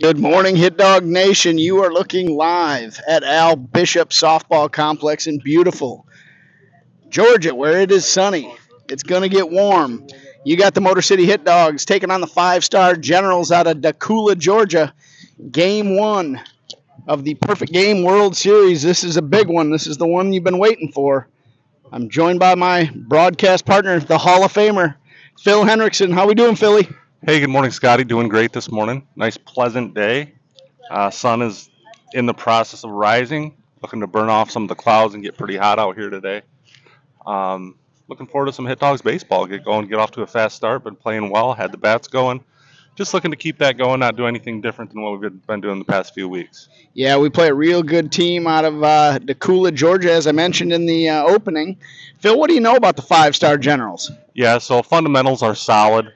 Good morning, Hit Dog Nation. You are looking live at Al Bishop Softball Complex in beautiful Georgia, where it is sunny. It's going to get warm. You got the Motor City Hit Dogs taking on the five-star Generals out of Dakula, Georgia. Game 1 of the Perfect Game World Series. This is a big one. This is the one you've been waiting for. I'm joined by my broadcast partner, the Hall of Famer, Phil Hendrickson. How we doing, Philly? Hey, good morning, Scotty. Doing great this morning. Nice, pleasant day. Sun is in the process of rising. Looking to burn off some of the clouds and get pretty hot out here today. Looking forward to some Hit Dogs baseball. Get off to a fast start. Been playing well. Had the bats going. Just looking to keep that going. Not do anything different than what we've been doing the past few weeks. Yeah, we play a real good team out of Dakula, Georgia, as I mentioned in the opening. Phil, what do you know about the five-star Generals? Yeah, so fundamentals are solid.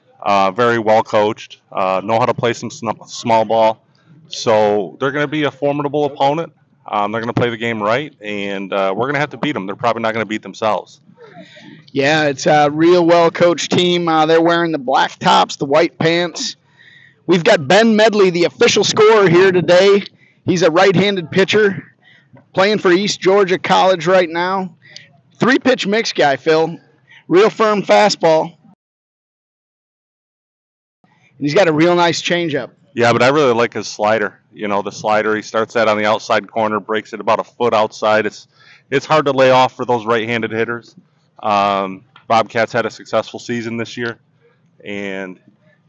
Very well coached, know how to play some small ball. So they're going to be a formidable opponent. They're going to play the game right, and we're going to have to beat them. They're probably not going to beat themselves. Yeah, it's a real well-coached team. They're wearing the black tops, the white pants. We've got Ben Medley, the official scorer here today. He's a right-handed pitcher playing for East Georgia College right now. 3-pitch mix guy, Phil. Real firm fastball. And he's got a real nice changeup. Yeah, but I really like his slider. You know, the slider, he starts that on the outside corner, breaks it about a foot outside. It's hard to lay off for those right-handed hitters. Bobcats had a successful season this year, and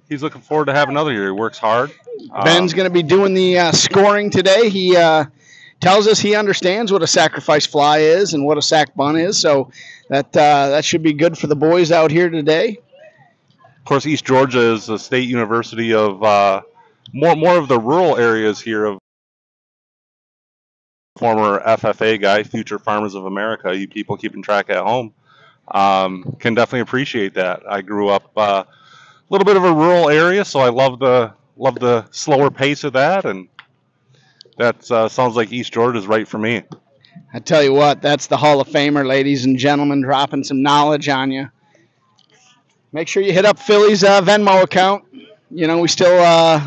he's looking forward to have another year. He works hard. Ben's going to be doing the scoring today. He tells us he understands what a sacrifice fly is and what a sac bunt is, so that should be good for the boys out here today. Of course, East Georgia is a state university of more of the rural areas here of former FFA guy, Future Farmers of America. You people keeping track at home can definitely appreciate that. I grew up a little bit of a rural area, so I love the slower pace of that, and that sounds like East Georgia is right for me. I tell you what, that's the Hall of Famer, ladies and gentlemen, dropping some knowledge on you. Make sure you hit up Philly's Venmo account. You know, we still,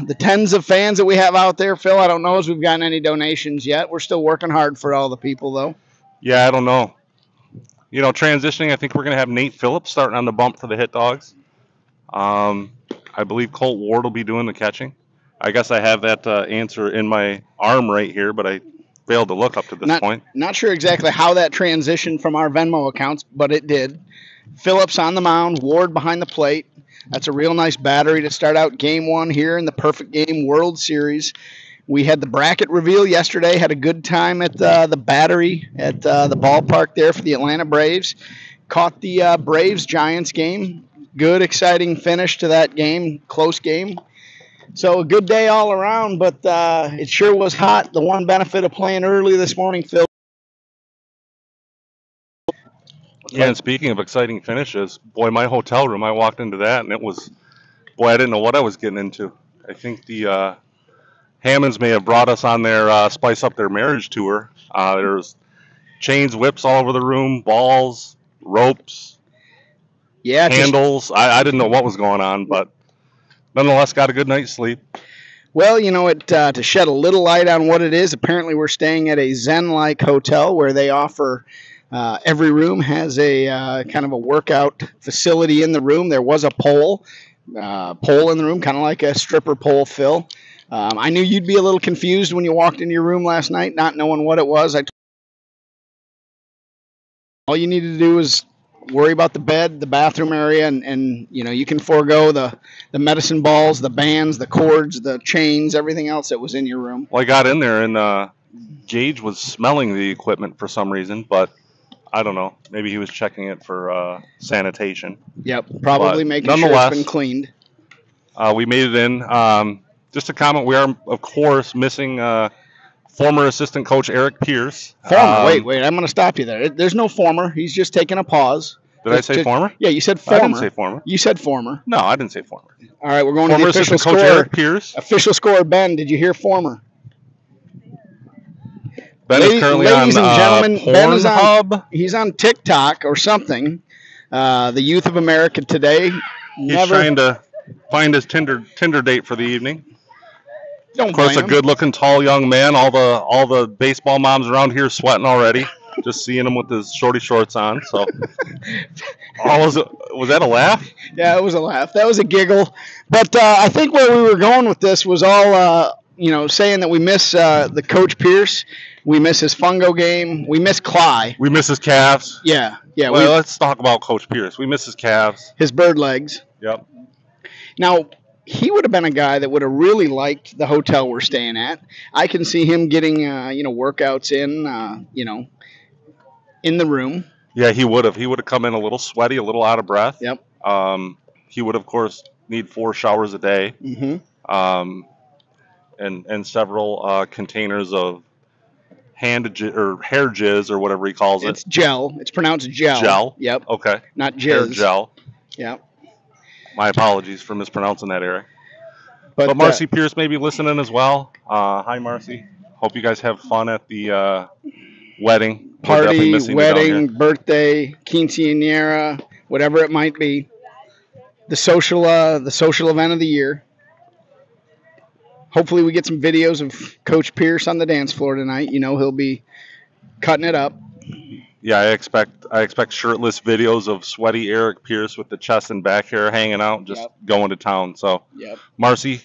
the tens of fans that we have out there, Phil, I don't know if we've gotten any donations yet. We're still working hard for all the people, though. Yeah, I don't know. You know, transitioning, I think we're going to have Nate Phillips starting on the bump for the Hit Dogs. I believe Colt Ward will be doing the catching. I guess I have that answer in my arm right here, but I failed to look up to this point. Not sure exactly how that transitioned from our Venmo accounts, but it did. Phillips on the mound, Ward behind the plate. That's a real nice battery to start out Game 1 here in the Perfect Game World Series. We had the bracket reveal yesterday, had a good time at the battery at the ballpark there for the Atlanta Braves. Caught the Braves-Giants game. Good, exciting finish to that game, close game. So a good day all around, but it sure was hot. The one benefit of playing early this morning, Phil. Yeah, and speaking of exciting finishes, boy, my hotel room, I walked into that, and it was, boy, I didn't know what I was getting into. I think the Hammonds may have brought us on their Spice Up Their Marriage tour. There's chains, whips all over the room, balls, ropes, handles. I didn't know what was going on, but nonetheless got a good night's sleep. Well, you know, to shed a little light on what it is, apparently we're staying at a Zen-like hotel where they offer every room has a kind of a workout facility in the room. There was a pole in the room, kind of like a stripper pole, Phil. I knew you'd be a little confused when you walked into your room last night, not knowing what it was. All you needed to do was worry about the bed, the bathroom area, and you know, you can forego the medicine balls, the bands, the cords, the chains, everything else that was in your room. Well, I got in there, and Gage was smelling the equipment for some reason, but I don't know. Maybe he was checking it for sanitation. Yep, probably making sure it's been cleaned. We made it in. Just a comment, we are, of course, missing former assistant coach Eric Pierce. Former? Wait, I'm going to stop you there. There's no former. He's just taking a pause. Did I say former? Yeah, you said former. I didn't say former. You said former. No, I didn't say former. All right, we're going to the official score. Former assistant coach Eric Pierce. Official score, Ben. Did you hear former? Ben is currently ladies and gentlemen, Ben is Pornhub. He's on TikTok or something. The youth of America today. He's trying to find his Tinder date for the evening. Don't Of course, blame a him. good-looking, tall young man. All the baseball moms around here sweating already, just seeing him with his shorty shorts on. So, was that a laugh? Yeah, it was a laugh. That was a giggle. But I think where we were going with this was all, saying that we miss the Coach Pierce. We miss his fungo game. We miss Cly. We miss his calves. Yeah. Well, let's talk about Coach Pierce. We miss his calves. His bird legs. Yep. Now, he would have been a guy that would have really liked the hotel we're staying at. I can see him getting, workouts in the room. Yeah, he would have. He would have come in a little sweaty, a little out of breath. Yep. He would, of course, need 4 showers a day. Mm-hmm. And several containers of hair jizz or whatever he calls it. It's gel. It's pronounced gel. Gel? Yep. Okay. Not jizz. Hair gel. Yep. My apologies for mispronouncing that, Eric. But Marcy Pierce may be listening as well. Hi, Marcy. Hope you guys have fun at the wedding. Party, wedding, birthday, quinceañera, whatever it might be. The social event of the year. Hopefully we get some videos of Coach Pierce on the dance floor tonight. He'll be cutting it up. Yeah, I expect shirtless videos of sweaty Eric Pierce with the chest and back hair hanging out, just going to town. So, Marcy,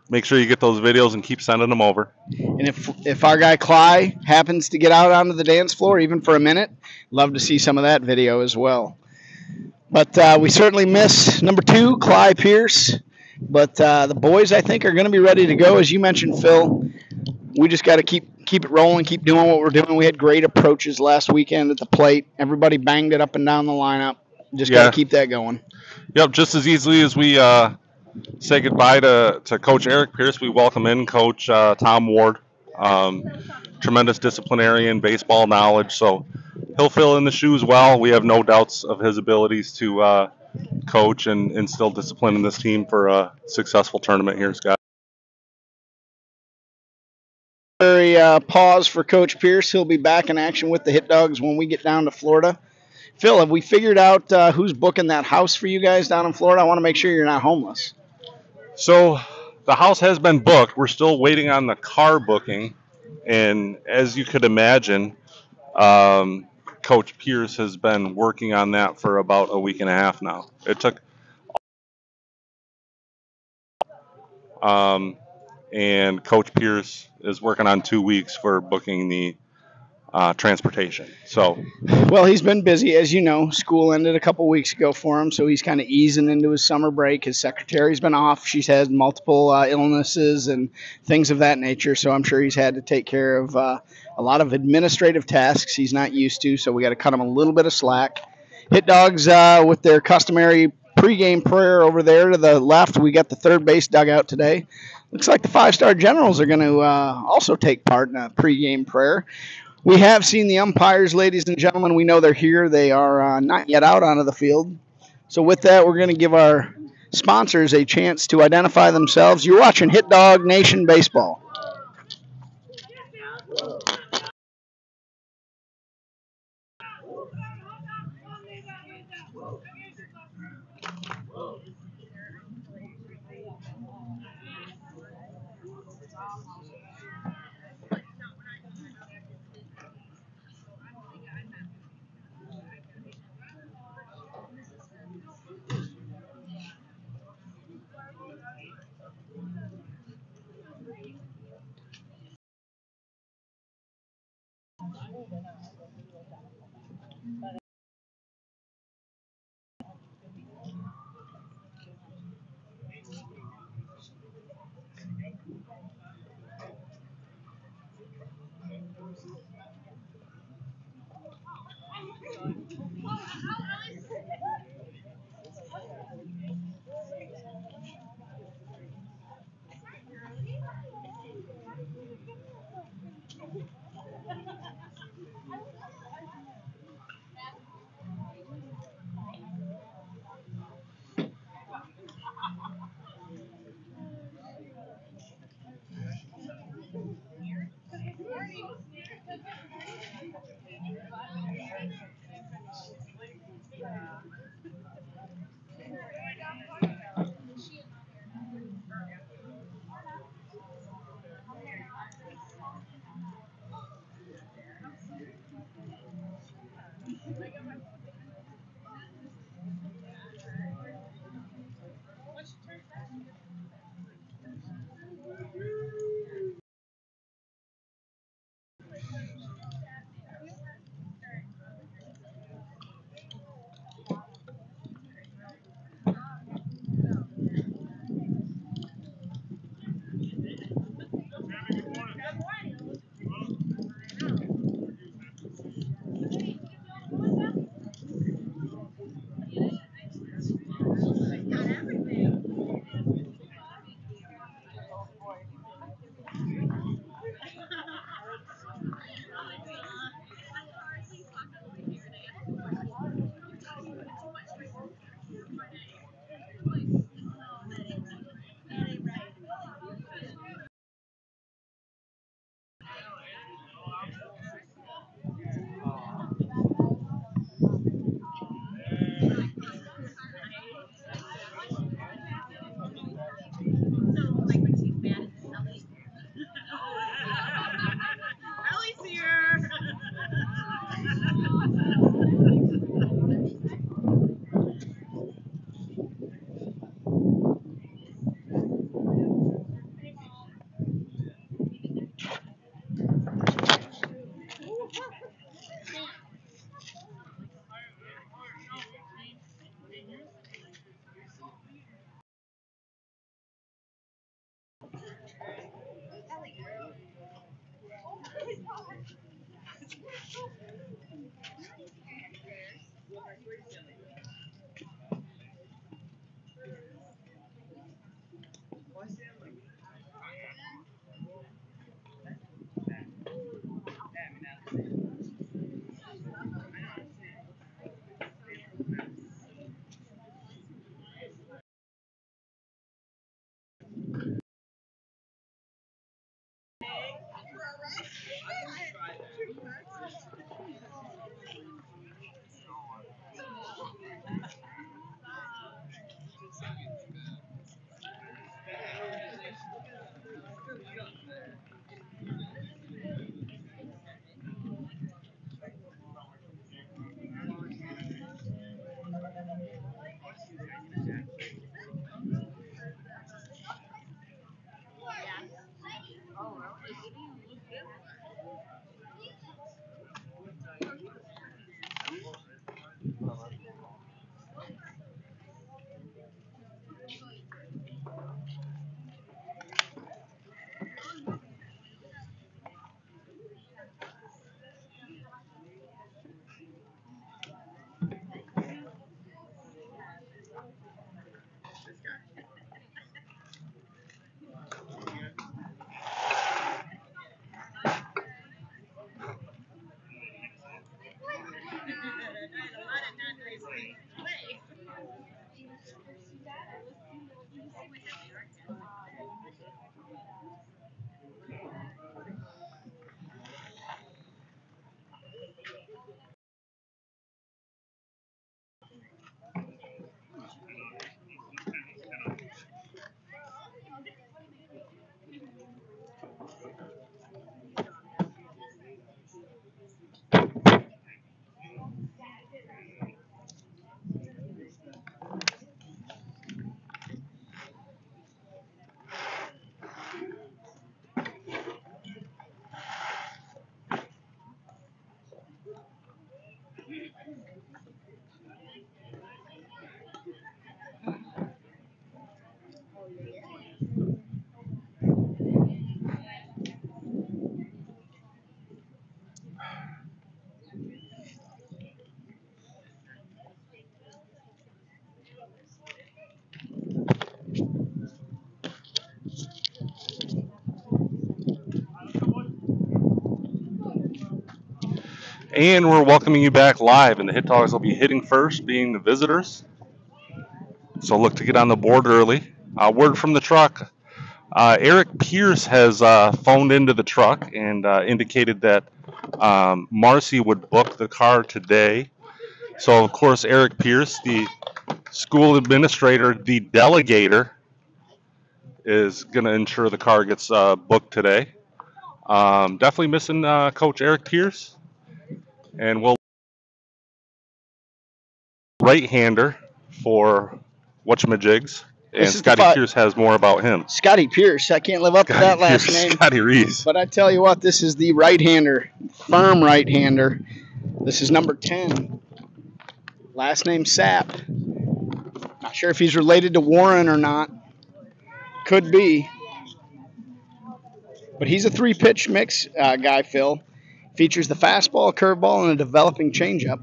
make sure you get those videos and keep sending them over. And if our guy Cly happens to get out onto the dance floor, even for a minute, love to see some of that video as well. But we certainly miss number 2, Cly Pierce. But the boys, I think, are going to be ready to go. As you mentioned, Phil, we just got to keep it rolling, keep doing what we're doing. We had great approaches last weekend at the plate. Everybody banged it up and down the lineup. Just got to keep that going. Yep, just as easily as we say goodbye to Coach Eric Pierce, we welcome in Coach Tom Ward. Tremendous disciplinarian, baseball knowledge, so he'll fill in the shoes well. We have no doubts of his abilities to coach and instill discipline in this team for a successful tournament here, Scott. Pause for Coach Pierce. He'll be back in action with the Hit Dogs when we get down to Florida. Phil, have we figured out who's booking that house for you guys down in Florida? I want to make sure you're not homeless. So the house has been booked. We're still waiting on the car booking. And as you could imagine, Coach Pierce has been working on that for about a week and a half now. It took and Coach Pierce is working on 2 weeks for booking the transportation. So, well, he's been busy, as you know. School ended a couple weeks ago for him, so he's kind of easing into his summer break. His secretary's been off. She's had multiple illnesses and things of that nature, so I'm sure he's had to take care of a lot of administrative tasks he's not used to, so we got to cut him a little bit of slack. Hit Dogs with their customary pregame prayer over there to the left. We got the third base dugout today. Looks like the 5-star Generals are going to also take part in a pregame prayer. We have seen the umpires, ladies and gentlemen. We know they're here. They are not yet out onto the field. So with that, we're going to give our sponsors a chance to identify themselves. You're watching Hit Dog Nation Baseball. And we're welcoming you back live, and the Hit Dogs will be hitting first, being the visitors. So look to get on the board early. Word from the truck. Eric Pierce has phoned into the truck and indicated that Marcy would book the car today. So, of course, Eric Pierce, the school administrator, the delegator, is going to ensure the car gets booked today. Definitely missing Coach Eric Pierce. And we'll right-hander for whatchamajigs. And Scotty Pierce has more about him. Scotty Pierce. I can't live up to that last name. Scotty Reese. But I tell you what, this is the right-hander, firm right-hander. This is number 10. Last name Sapp. Not sure if he's related to Warren or not. Could be. But he's a three-pitch mix guy, Phil. Features the fastball, curveball, and a developing changeup.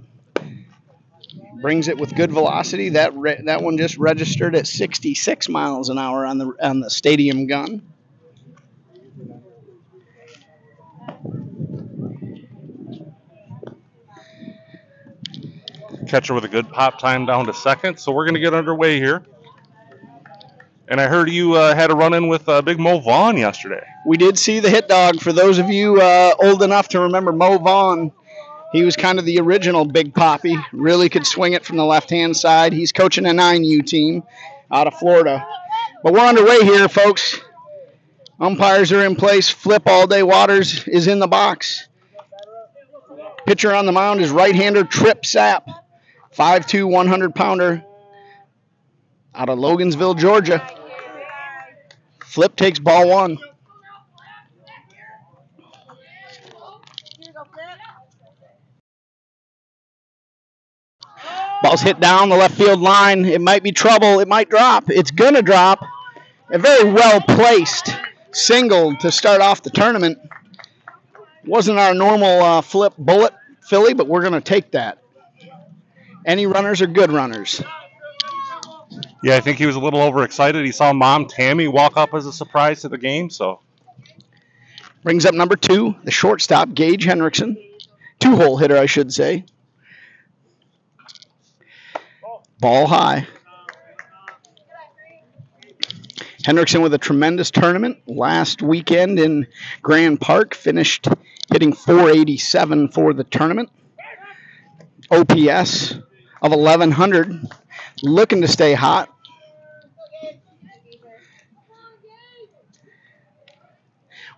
Brings it with good velocity. That one just registered at 66 miles an hour on the stadium gun. Catcher with a good pop time down to second. So we're going to get underway here. And I heard you had a run-in with Big Mo Vaughn yesterday. We did see the hit dog. For those of you old enough to remember Mo Vaughn, he was kind of the original Big Poppy. Really could swing it from the left-hand side. He's coaching a 9U team out of Florida. But we're underway here, folks. Umpires are in place. Flip all day Waters is in the box. Pitcher on the mound is right-hander Trip Sapp, 5'2", 100-pounder out of Logansville, Georgia. Flip takes ball one. Ball's hit down the left field line. It might be trouble. It might drop. It's going to drop. A very well placed single to start off the tournament. Wasn't our normal flip bullet, Philly, but we're going to take that. Any runners are good runners. Yeah, I think he was a little overexcited. He saw Mom Tammy walk up as a surprise to the game, so. Brings up number 2, the shortstop, Gage Henriksen. 2-hole hitter, I should say. Ball high. Hendrickson with a tremendous tournament last weekend in Grand Park. Finished hitting .487 for the tournament. OPS of 1,100. Looking to stay hot.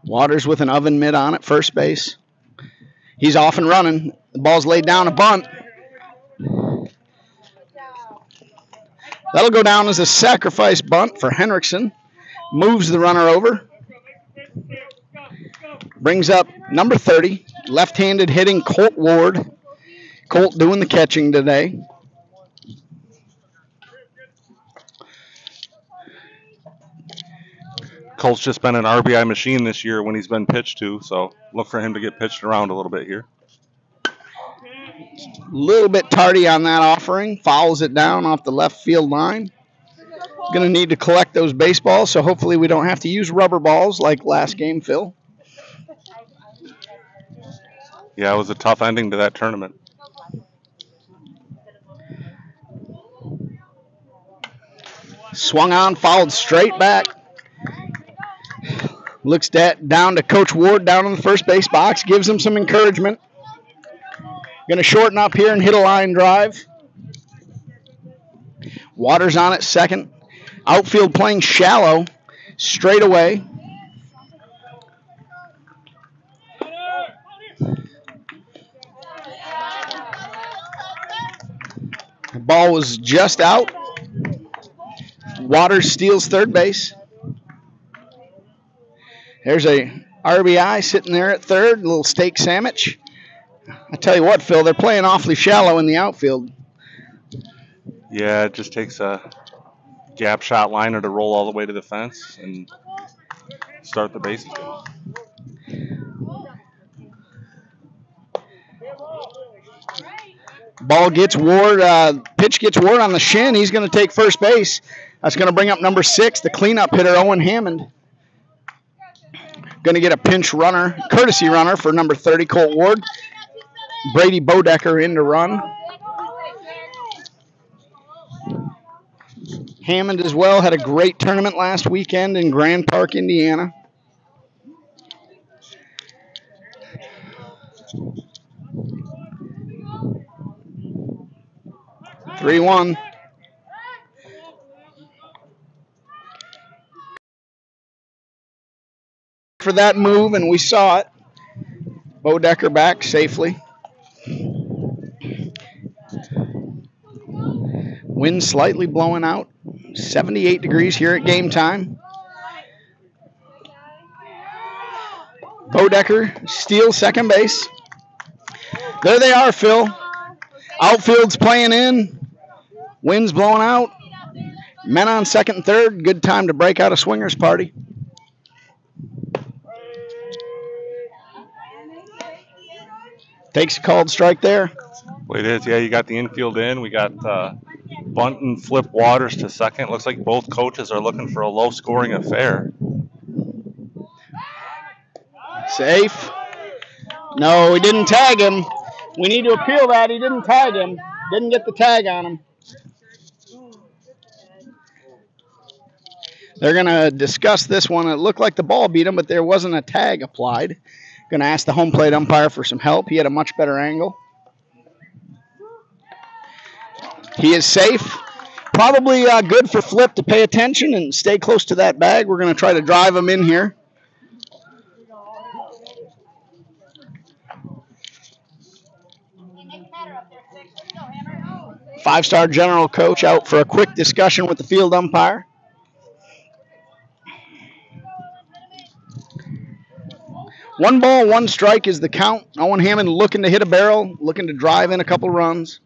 Waters with an oven mitt on at first base. He's off and running. The ball's laid down, a bunt. That'll go down as a sacrifice bunt for Hendrickson. Moves the runner over. Brings up number 30, left-handed hitting Colt Ward. Colt doing the catching today. Colt's just been an RBI machine this year when he's been pitched to, so look for him to get pitched around a little bit here. A little bit tardy on that offering. Fouls it down off the left field line. Going to need to collect those baseballs, so hopefully we don't have to use rubber balls like last game, Phil. Yeah, it was a tough ending to that tournament. Swung on, fouled straight back. Looks down to Coach Ward down in the first base box. Gives him some encouragement. Going to shorten up here and hit a line drive. Waters on at second. Outfield playing shallow. Straight away. The ball was just out. Waters steals third base. There's a RBI sitting there at third, a little steak sandwich. I tell you what, Phil, they're playing awfully shallow in the outfield. Yeah, it just takes a gap shot liner to roll all the way to the fence and start the bases. Ball gets Ward, pitch gets Ward on the shin. He's going to take first base. That's going to bring up number 6, the cleanup hitter, Owen Hammond. Going to get a pinch runner, courtesy runner for number 30, Colt Ward. Brady Bodecker in to run. Hammond as well had a great tournament last weekend in Grand Park, Indiana. Three 1. For that move, and we saw it. Bodecker back safely. Wind slightly blowing out. 78 degrees here at game time. Bodecker steals second base. There they are, Phil. Outfield's playing in. Wind's blowing out. Men on second and third. Good time to break out a swingers party. Takes a called strike there. Well, it is. Yeah, you got the infield in. We got bunt and flip Waters to second. Looks like both coaches are looking for a low-scoring affair. Safe. No, he didn't tag him. We need to appeal that. He didn't tag him. Didn't get the tag on him. They're going to discuss this one. It looked like the ball beat him, but there wasn't a tag applied. Going to ask the home plate umpire for some help. He had a much better angle. He is safe. Probably good for Flip to pay attention and stay close to that bag. We're going to try to drive him in here. Five-star general coach out for a quick discussion with the field umpire. One ball, one strike is the count. Owen Hammond looking to hit a barrel, looking to drive in a couple runs.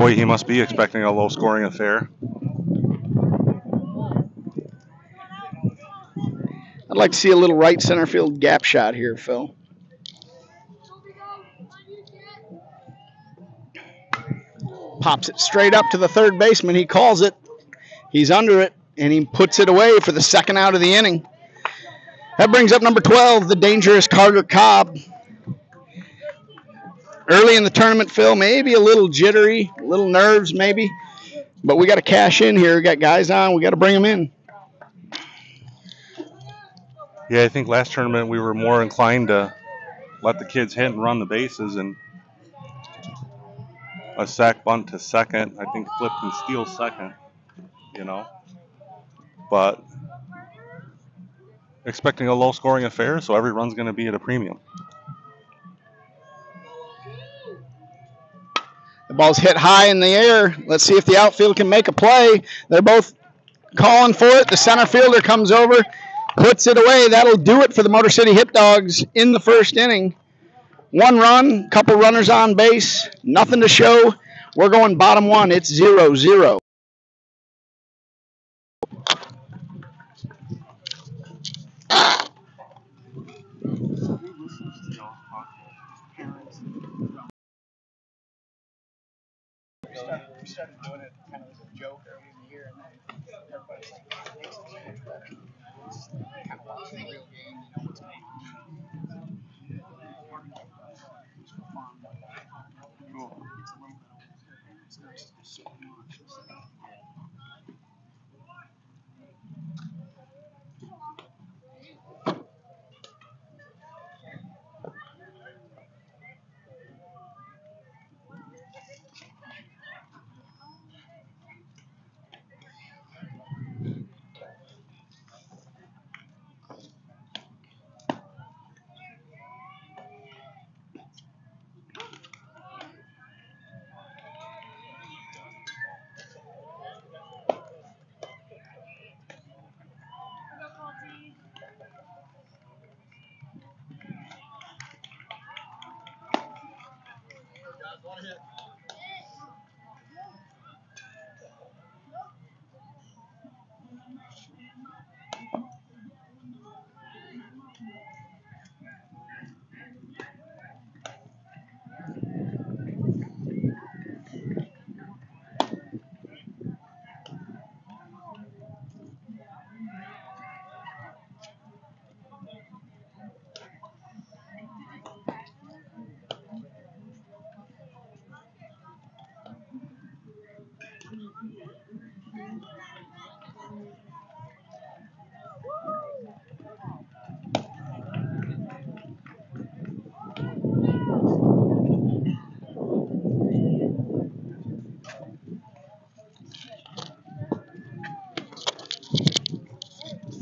Boy, he must be expecting a low-scoring affair. I'd like to see a little right center field gap shot here, Phil. Pops it straight up to the third baseman. He calls it. He's under it, and he puts it away for the second out of the inning. That brings up number 12, the dangerous Carter Cobb. Early in the tournament, Phil, maybe a little jittery, a little nerves maybe. But we got to cash in here. We got guys on. We got to bring them in. Yeah, I think last tournament we were more inclined to let the kids hit and run the bases, and a sack bunt to second. I think Flip can steal second, you know. But expecting a low-scoring affair, so every run's going to be at a premium. The ball's hit high in the air. Let's see if the outfield can make a play. They're both calling for it. The center fielder comes over, puts it away. That'll do it for the Motor City Hit Dogs in the first inning. 1 run, couple runners on base, nothing to show. We're going bottom 1. It's 0-0. We started doing it kind of as a joke early in the year, and then everybody's like, it makes it so much better. It's kind of watching the real game, you know what's going on. It's nice to do so much.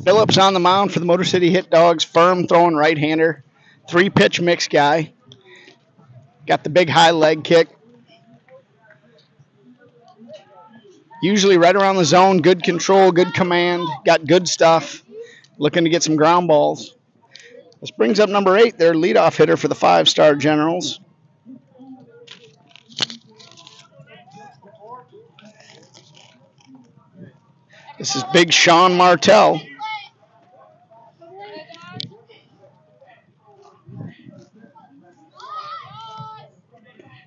Phillips on the mound for the Motor City Hit Dogs. Firm throwing right-hander. 3-pitch mix guy. Got the big high leg kick. Usually right around the zone. Good control, good command. Got good stuff. Looking to get some ground balls. This brings up number 8, their leadoff hitter for the 5-star Generals. This is big Sean Martel.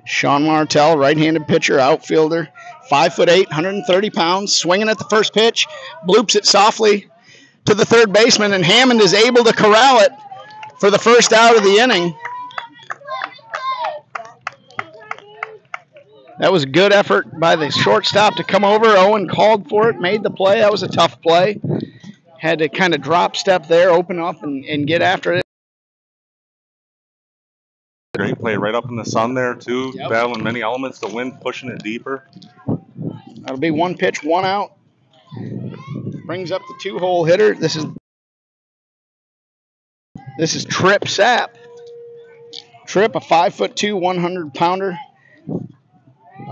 Sean Martel, right-handed pitcher, outfielder, 5'8", 130 pounds, swinging at the first pitch, bloops it softly to the third baseman, and Hammond is able to corral it for the first out of the inning. That was a good effort by the shortstop to come over. Owen called for it, made the play. That was a tough play. Had to kind of drop step there, open up, and get after it. Great play right up in the sun there, too. Yep. Battling many elements, the wind pushing it deeper. That'll be 1 pitch, 1 out. Brings up the 2-hole hitter. This is Trip Sapp. Trip, a 5'2", 100-pounder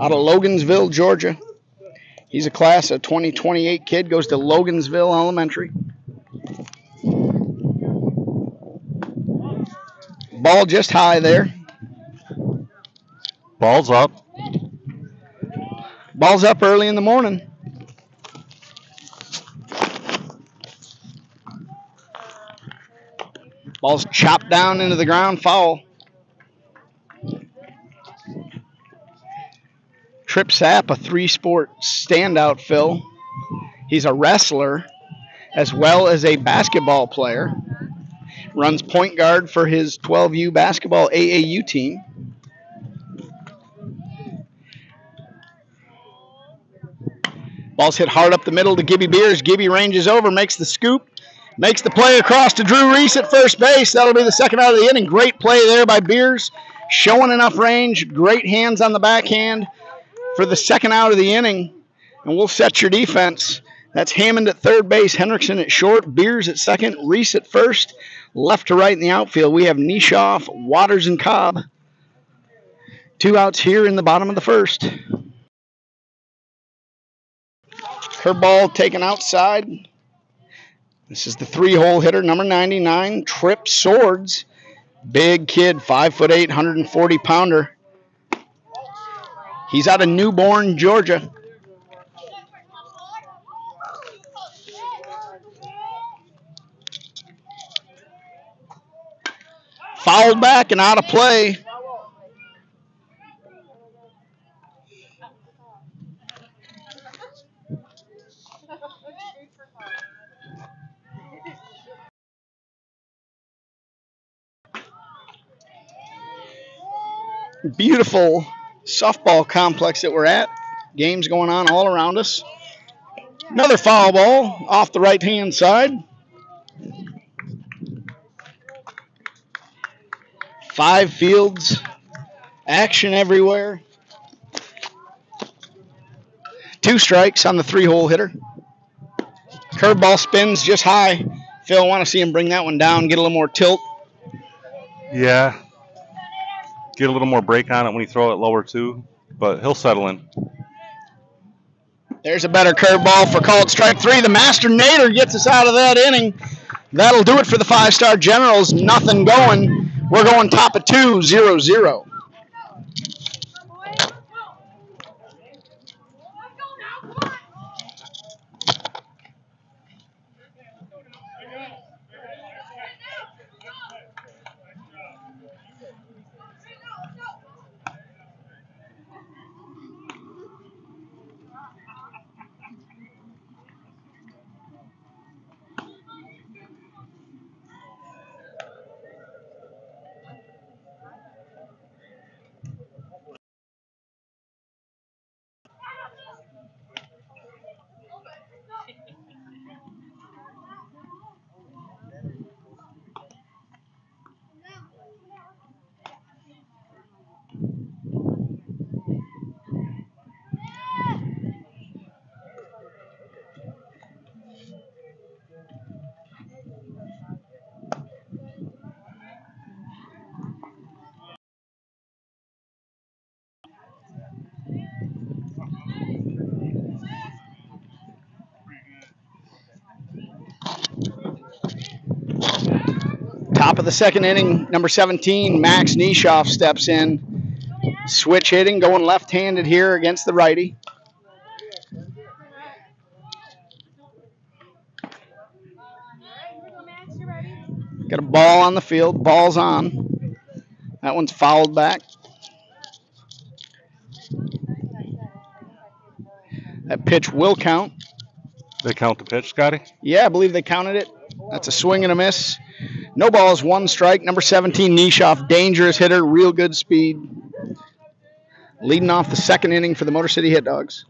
out of Logansville, Georgia. He's a class of 2028 kid, goes to Logansville Elementary. Ball just high there. Ball's up. Ball's up early in the morning. Ball's chopped down into the ground, foul. Trip Sapp, a three-sport standout, Phil. He's a wrestler as well as a basketball player. Runs point guard for his 12U basketball AAU team. Ball's hit hard up the middle to Gibby Beers. Gibby ranges over, makes the scoop, makes the play across to Drew Reese at first base. That'll be the second out of the inning. Great play there by Beers, showing enough range. Great hands on the backhand for the second out of the inning. And we'll set your defense. That's Hammond at third base, Hendrickson at short, Beers at second, Reese at first. Left to right in the outfield, we have Nishoff, Waters, and Cobb. 2 outs here in the bottom of the first. Curveball taken outside. This is the 3-hole hitter, number 99, Trip Swords. Big kid, 5'8", 140-pounder. He's out of Newborn, Georgia. Fouled back and out of play. Beautiful softball complex that we're at. Games going on all around us. Another foul ball off the right-hand side. 5 fields. Action everywhere. 2 strikes on the 3-hole hitter. Curveball spins just high. Phil, I want to see him bring that one down, get a little more tilt. Yeah. Get a little more break on it when you throw it lower, too. But he'll settle in. There's a better curveball for called strike 3. The Master Nader gets us out of that inning. That'll do it for the 5-star Generals. Nothing going. We're going top of 2, 0-0. Top of the second inning, number 17, Max Nishoff steps in. Switch hitting, going left-handed here against the righty. Got a ball on the field. Ball's on. That one's fouled back. That pitch will count. They count the pitch, Scotty? Yeah, I believe they counted it. That's a swing and a miss. No balls, 1 strike. Number 17, Nishoff, dangerous hitter, real good speed. Leading off the second inning for the Motor City Hit Dogs.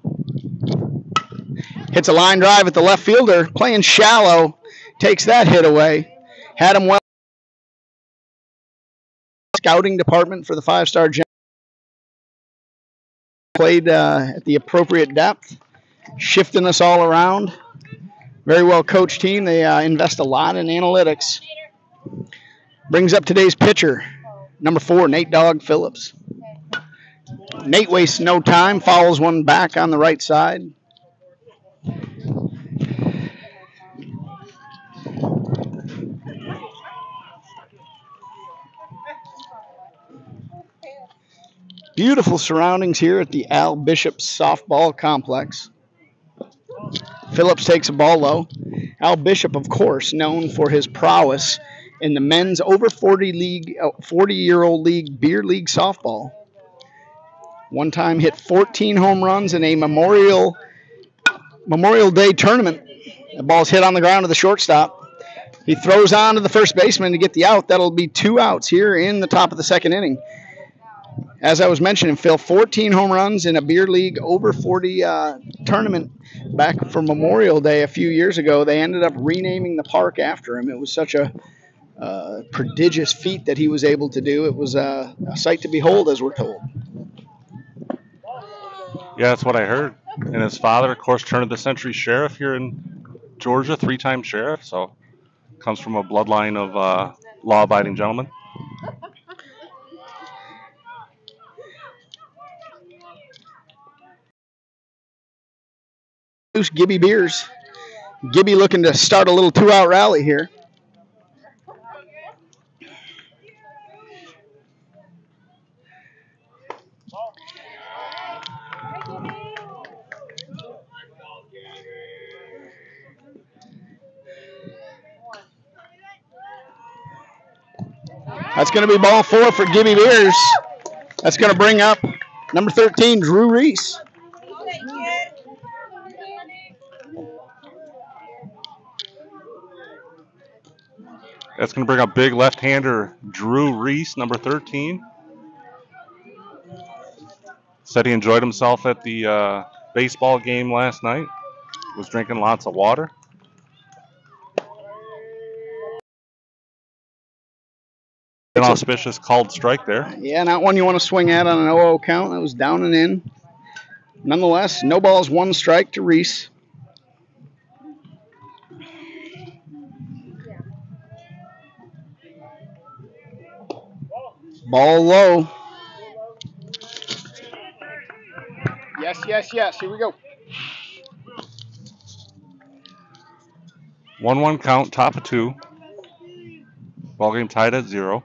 Hits a line drive at the left fielder, playing shallow. Takes that hit away. Had him well. Scouting department for the 5-star General. Played at the appropriate depth, shifting us all around. Very well coached team. They invest a lot in analytics. Brings up today's pitcher, number 4, Nate Dog Phillips. Nate wastes no time, fouls one back on the right side. Beautiful surroundings here at the Al Bishop Softball Complex. Phillips takes a ball low. Al Bishop, of course, known for his prowess in the men's over 40-year-old league, beer league softball. One time hit 14 home runs in a Memorial Day tournament. The ball's hit on the ground to the shortstop. He throws on to the first baseman to get the out. That'll be 2 outs here in the top of the second inning. As I was mentioning, Phil, 14 home runs in a beer league over 40 tournament back for Memorial Day a few years ago. They ended up renaming the park after him. It was such a prodigious feat that he was able to do. It was a sight to behold, as we're told. Yeah, that's what I heard. And his father, of course, turn of the century sheriff here in Georgia, 3-time sheriff. So comes from a bloodline of law-abiding gentlemen. Gibby Beers. Gibby looking to start a little 2-out rally here. That's going to be ball 4 for Gibby Beers. That's going to bring up number 13, Drew Reese. That's going to bring up big left-hander Drew Reese, number 13. Said he enjoyed himself at the baseball game last night. Was drinking lots of water. An auspicious called strike there. Yeah, not one you want to swing at on an 0-0 count. That was down and in. Nonetheless, no balls, 1 strike to Reese. Ball low. Yes. Here we go. 1-1 count, top of 2. Ball game tied at 0.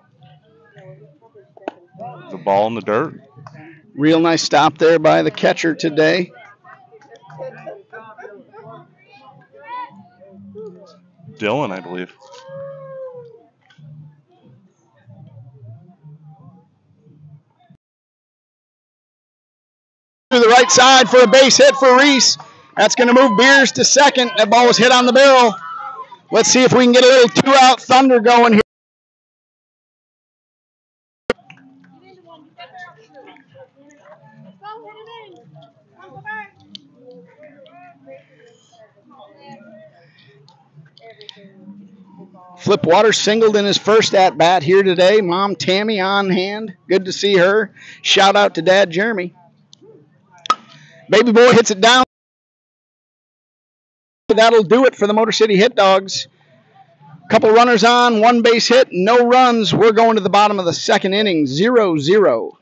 The ball in the dirt. Real nice stop there by the catcher today. Dylan, I believe. To the right side for a base hit for Reese. That's going to move Beers to second. That ball was hit on the barrel. Let's see if we can get a little 2-out thunder going here. Flip Waters singled in his first at-bat here today. Mom Tammy on hand. Good to see her. Shout out to Dad Jeremy. Baby boy hits it down. That'll do it for the Motor City Hit Dogs. Couple runners on, 1 base hit, no runs. We're going to the bottom of the second inning, 0-0.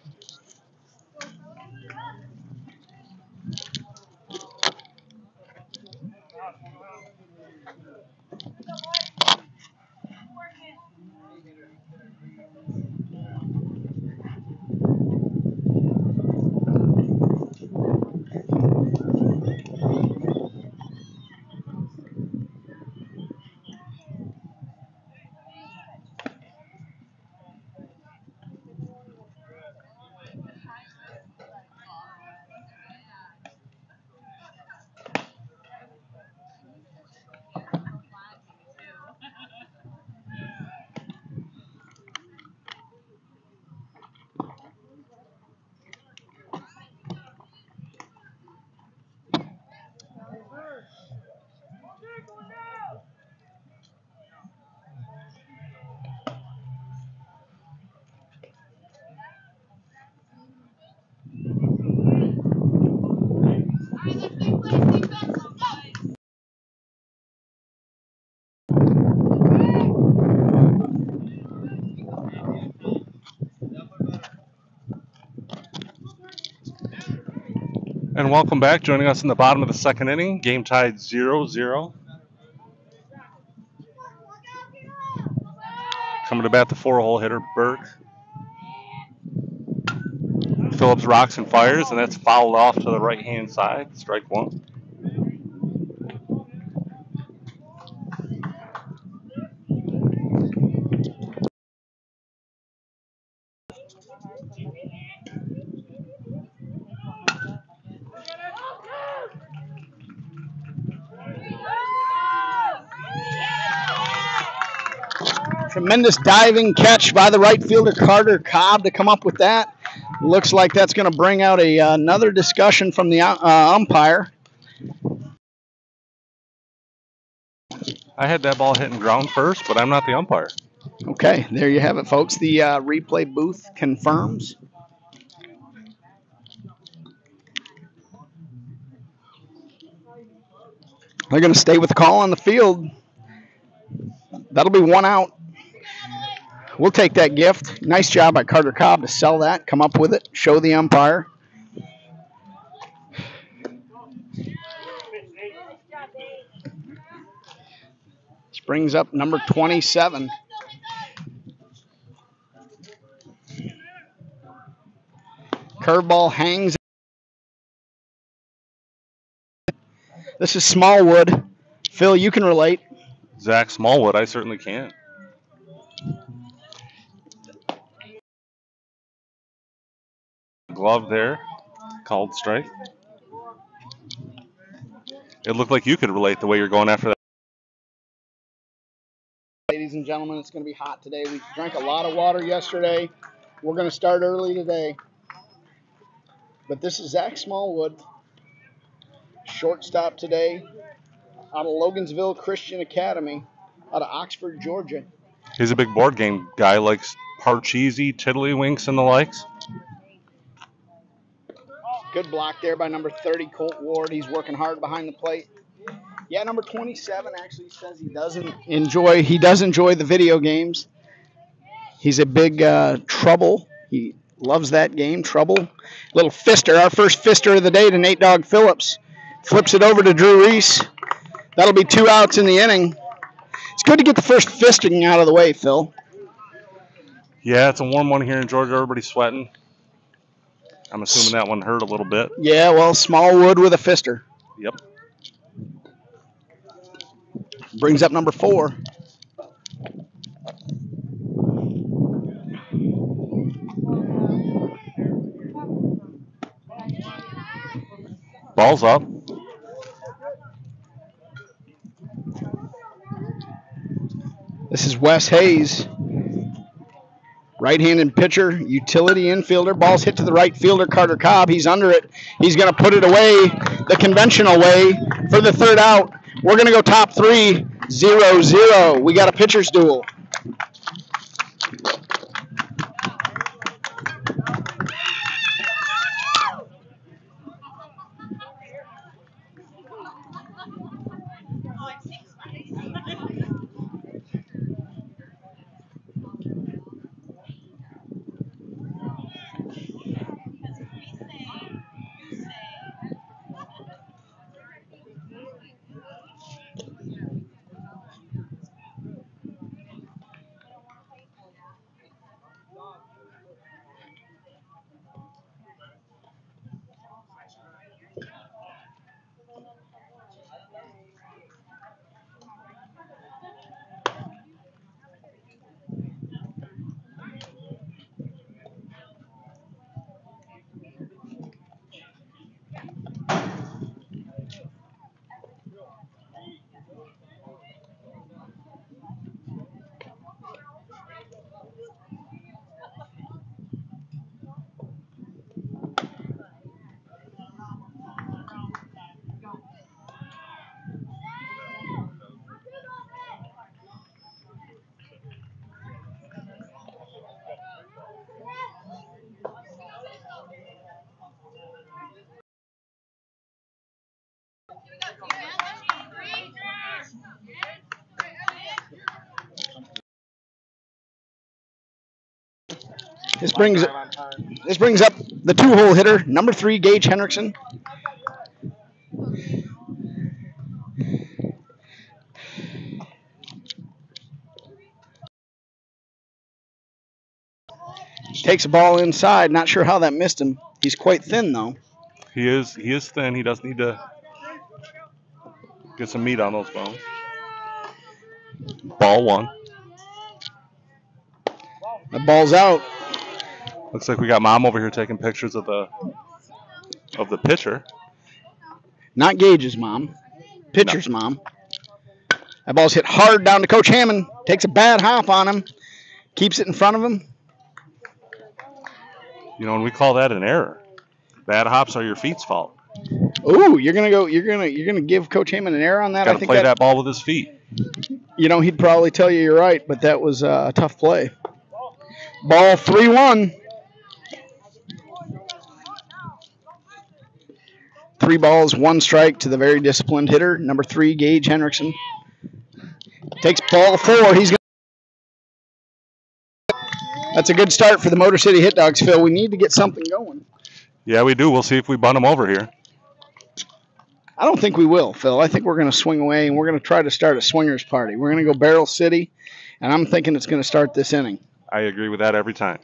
And welcome back. Joining us in the bottom of the second inning. Game tied 0-0. Coming to bat the 4-hole hitter, Burke. Phillips rocks and fires, and that's fouled off to the right-hand side. Strike one. Tremendous diving catch by the right fielder, Carter Cobb, to come up with that. Looks like that's going to bring out another discussion from the umpire. I had that ball hitting ground first, but I'm not the umpire. Okay, there you have it, folks. The replay booth confirms. They're going to stay with the call on the field. That'll be one out. We'll take that gift. Nice job by Carter Cobb to sell that, come up with it, show the umpire. This brings up number 27. Curveball hangs. This is Smallwood. Phil, you can relate. Zach Smallwood, I certainly can. Glove there, called strike. It looked like you could relate the way you're going after that. Ladies and gentlemen, it's going to be hot today. We drank a lot of water yesterday. We're going to start early today. But this is Zach Smallwood, shortstop today, out of Logansville Christian Academy, out of Oxford, Georgia. He's a big board game guy, likes Parcheesi, Tiddlywinks, and the likes. Good block there by number 30, Colt Ward. He's working hard behind the plate. Yeah, number 27 actually says he does enjoy the video games. He's a big Trouble. He loves that game, Trouble. Little fister, our first fister of the day to Nate Dog Phillips. Flips it over to Drew Reese. That'll be 2 outs in the inning. It's good to get the first fisting out of the way, Phil. Yeah, it's a warm one here in Georgia. Everybody's sweating. I'm assuming that one hurt a little bit. Yeah, well, Smallwood with a fister. Yep. Brings up number 4. Ball's up. This is Wes Hayes. Right-handed pitcher, utility infielder. Ball's hit to the right fielder, Carter Cobb. He's under it. He's going to put it away the conventional way for the 3rd out. We're going to go top 3, 0-0. We got a pitcher's duel. This brings up the 2-hole hitter, number 3, Gage Henriksen. Takes a ball inside. Not sure how that missed him. He's quite thin, though. He is thin. He does need to get some meat on those bones. Ball one. The ball's out. Looks like we got Mom over here taking pictures of the pitcher. Not Gage's mom. Pitcher's mom. That ball's hit hard down to Coach Hammond. Takes a bad hop on him. Keeps it in front of him. You know, and we call that an error. Bad hops are your feet's fault. Ooh, you're gonna give Coach Hammond an error on that. Got to play that ball with his feet. You know, he'd probably tell you you're right, but that was a tough play. Ball 3-1. 3 balls, 1 strike to the very disciplined hitter, number 3, Gage Henriksen. Takes ball 4. That's a good start for the Motor City Hit Dogs, Phil. We need to get something going. Yeah, we do. We'll see if we bunt them over here. I don't think we will, Phil. I think we're going to swing away, and we're going to try to start a swingers party. We're going to go Barrel City, and I'm thinking it's going to start this inning. I agree with that every time.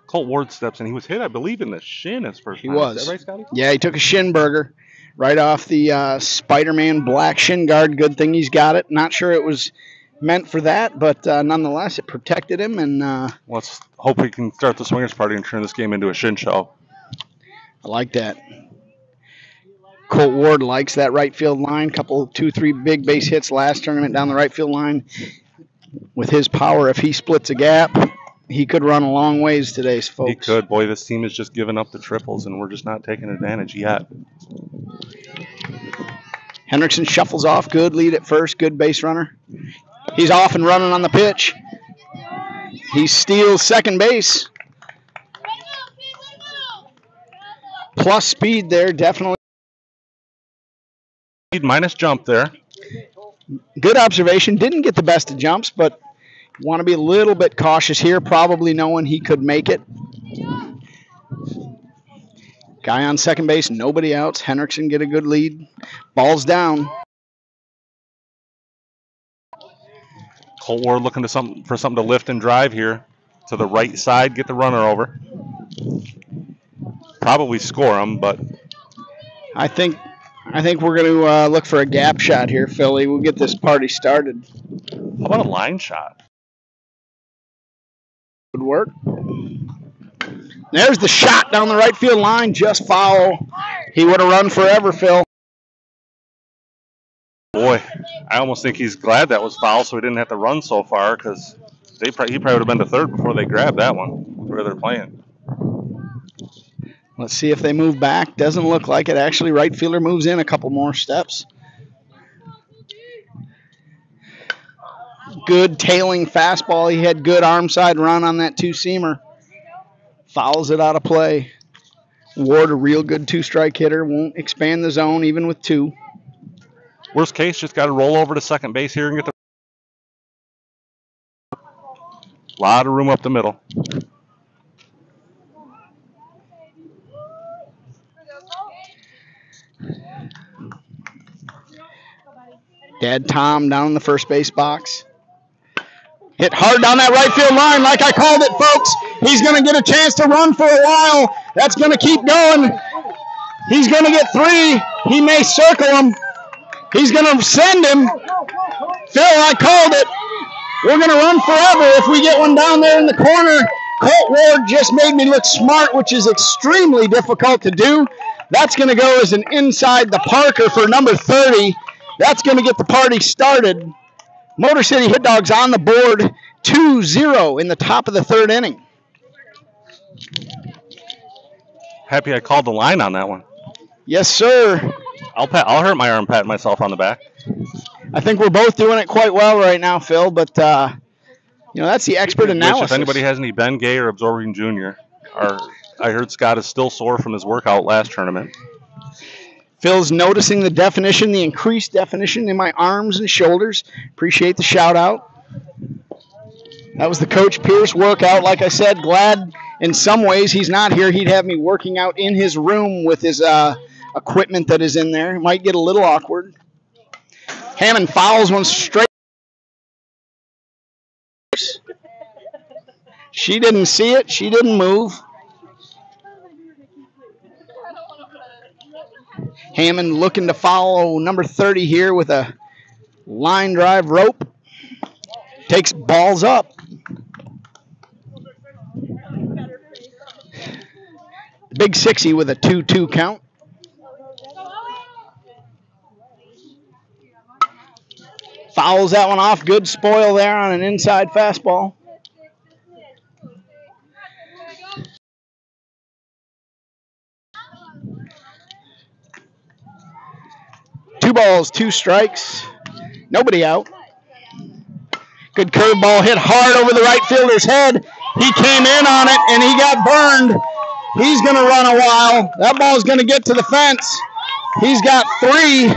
Colt Ward steps in. He was hit, I believe, in the shin his first time. He was. Is that right, Scotty? Yeah, he took a shin burger right off the Spider-Man black shin guard. Good thing he's got it. Not sure it was meant for that, but nonetheless, it protected him. And let's hope we can start the swingers party and turn this game into a shin show. I like that. Colt Ward likes that right field line. 2-3 big base hits last tournament down the right field line. With his power, if he splits a gap, he could run a long ways today, folks. He could. Boy, this team has just given up the triples, and we're just not taking advantage yet. Hendrickson shuffles off. Good lead at first. Good base runner. He's off and running on the pitch. He steals second base. Plus speed there, definitely. Minus jump there. Good observation. Didn't get the best of jumps, but want to be a little bit cautious here, probably knowing he could make it. Guy on second base, nobody else. Hendrickson get a good lead. Ball's down. Colt Ward looking for something to lift and drive here to the right side, get the runner over. Probably score him, but I think we're going to look for a gap shot here, Philly. We'll get this party started. How about a line shot? Would work. There's the shot down the right field line, just foul. He would have run forever, Phil. Boy, I almost think he's glad that was foul so he didn't have to run so far because he probably would have been to third before they grabbed that one where they're playing. Let's see if they move back. Doesn't look like it. Actually, right fielder moves in a couple more steps. Good tailing fastball. He had good arm side run on that 2-seamer. Fouls it out of play. Ward, a real good 2-strike hitter. Won't expand the zone even with 2. Worst case, just got to roll over to second base here and get the... lot of room up the middle. Dad Tom down in the first base box. Hit hard down that right field line like I called it, folks. He's going to get a chance to run for a while. That's going to keep going. He's going to get 3. He may circle him. He's going to send him. Phil, I called it. We're going to run forever if we get one down there in the corner. Colt Ward just made me look smart, which is extremely difficult to do. That's going to go as an inside the Parker for number 30. That's going to get the party started. Motor City Hit Dogs on the board, 2-0 in the top of the 3rd inning. Happy I called the line on that one. Yes, sir. I'll hurt my arm patting myself on the back. I think we're both doing it quite well right now, Phil, but that's the expert analysis. If anybody has any Ben Gay or Absorbing Jr., I heard Scott is still sore from his workout last tournament. Phil's noticing the increased definition in my arms and shoulders. Appreciate the shout out. That was the Coach Pierce workout. Like I said, glad in some ways he's not here. He'd have me working out in his room with his equipment that is in there. It might get a little awkward. Hammond fouls one straight. She didn't see it. She didn't move. Hammond looking to follow number 30 here with a line drive rope. Takes balls up. Big 60 with a 2-2 count. Fouls that one off. Good spoil there on an inside fastball. Two balls, two strikes. Nobody out. Good curveball hit hard over the right fielder's head. He came in on it and he got burned. He's going to run a while. That ball's going to get to the fence. He's got 3.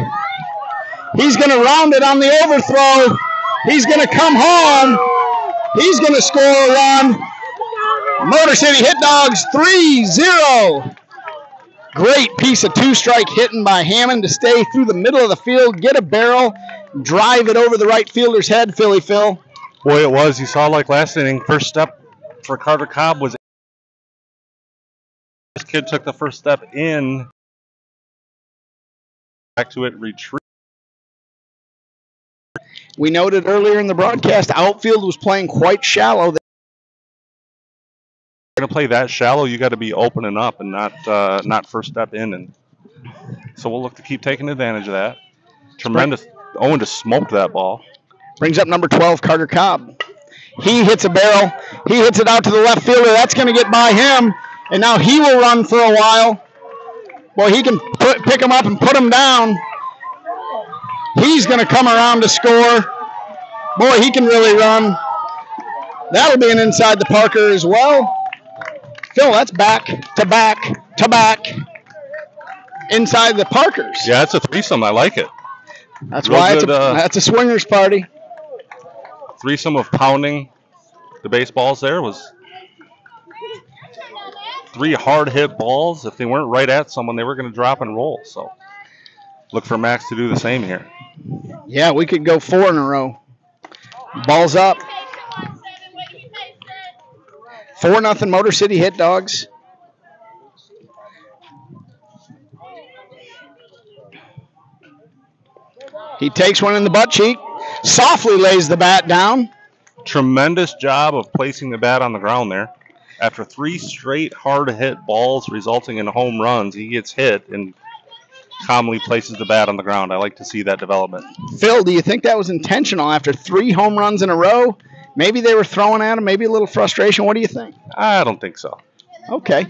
He's going to round it on the overthrow. He's going to come home. He's going to score a run. Motor City Hit Dogs 3-0. Great piece of 2-strike hitting by Hammond to stay through the middle of the field, get a barrel, drive it over the right fielder's head, Philly Phil. Boy, it was. You saw like last inning, first step for Carter Cobb was this kid took the first step in, back to it, retreat. We noted earlier in the broadcast, outfield was playing quite shallow. You're going to play that shallow, you got to be opening up and not first step in. And so we'll look to keep taking advantage of that. Tremendous. Owen just smoked that ball. Brings up number 12, Carter Cobb. He hits a barrel. He hits it out to the left fielder. That's going to get by him. And now he will run for a while. Boy, he can pick him up and put him down. He's going to come around to score. Boy, he can really run. That'll be an inside the Parker as well. Phil, that's back to back to back inside the Parkers. Yeah, it's a threesome. I like it. That's real why good, that's a swingers party. Threesome of pounding the baseballs there was 3 hard hit balls. If they weren't right at someone, they were going to drop and roll. So look for Max to do the same here. Yeah, we could go 4 in a row. Balls up. 4-0 Motor City Hit Dogs. He takes one in the butt cheek. Softly lays the bat down. Tremendous job of placing the bat on the ground there. After 3 straight hard hit balls resulting in home runs, he gets hit and calmly places the bat on the ground. I like to see that development. Phil, do you think that was intentional after 3 home runs in a row? Maybe they were throwing at him, maybe a little frustration. What do you think? I don't think so. Okay.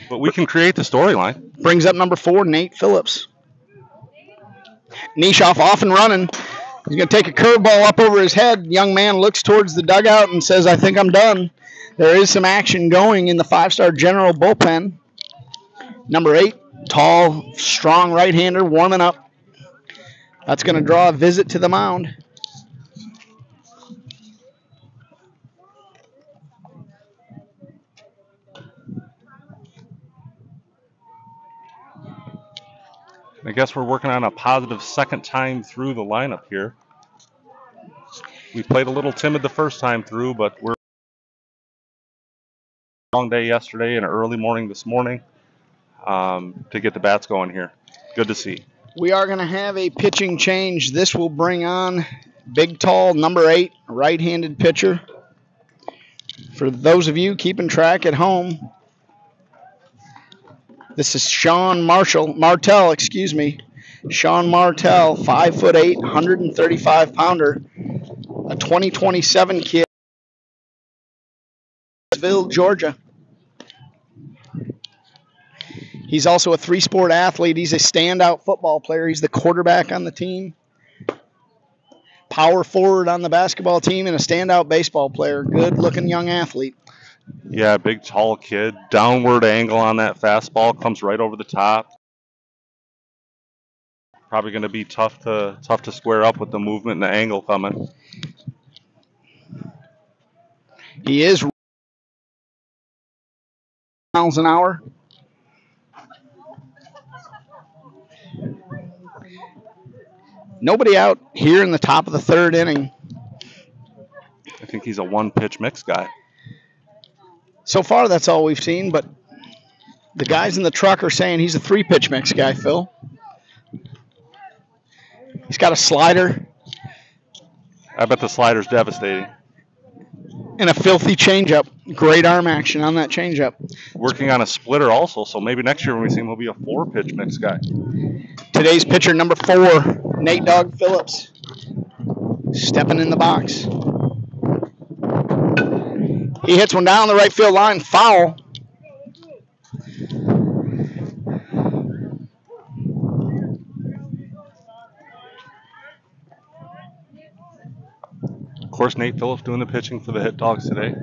But we can create the storyline. Brings up number 4, Nate Phillips. Nishoff off and running. He's going to take a curveball up over his head. Young man looks towards the dugout and says, I think I'm done. There is some action going in the 5-star General bullpen. Number 8, tall, strong right-hander warming up. That's going to draw a visit to the mound. I guess we're working on a positive second time through the lineup here. We played a little timid the first time through, but we're a long day yesterday and an early morning this morning to get the bats going here. Good to see. We are going to have a pitching change. This will bring on big, tall, number 8, right-handed pitcher. For those of you keeping track at home, this is Sean Martel, Sean Martel, 5'8", 135-pounder, a 2027 kid, Georgia. He's also a 3-sport athlete. He's a standout football player. He's the quarterback on the team, power forward on the basketball team, and a standout baseball player. Good-looking young athlete. Yeah, big, tall kid. Downward angle on that fastball. Comes right over the top. Probably going to be tough to square up with the movement and the angle coming. He is miles an hour. Nobody out here in the top of the 3rd inning. I think he's a one-pitch mix guy. So far, that's all we've seen, but the guys in the truck are saying he's a 3-pitch mix guy, Phil. He's got a slider. I bet the slider's devastating. And a filthy changeup. Great arm action on that changeup. Working on a splitter also, so maybe next year when we see him, he'll be a 4-pitch mix guy. Today's pitcher, number 4, Nate Dog Phillips. Stepping in the box. He hits one down the right field line. Foul. Of course, Nate Phillips doing the pitching for the Hit Dogs today.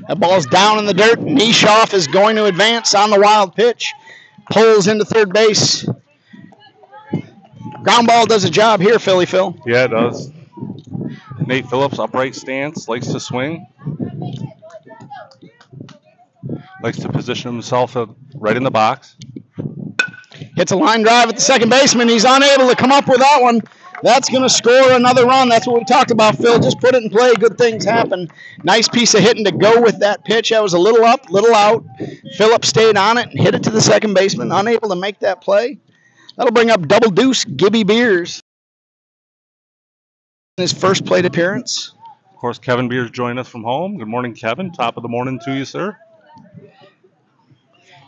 That ball's down in the dirt. Nishoff is going to advance on the wild pitch. Pulls into third base. Ground ball does a job here, Philly Phil. Yeah, it does. Nate Phillips, upright stance, likes to swing. Likes to position himself right in the box. Hits a line drive at the second baseman. He's unable to come up with that one. That's going to score another run. That's what we talked about, Phil. Just put it in play. Good things happen. Nice piece of hitting to go with that pitch. That was a little up, little out. Phillips stayed on it and hit it to the second baseman. Unable to make that play. That'll bring up double deuce Gibby Beers. His first plate appearance. Of course, Kevin Beers joined us from home. Good morning, Kevin. Top of the morning to you, sir.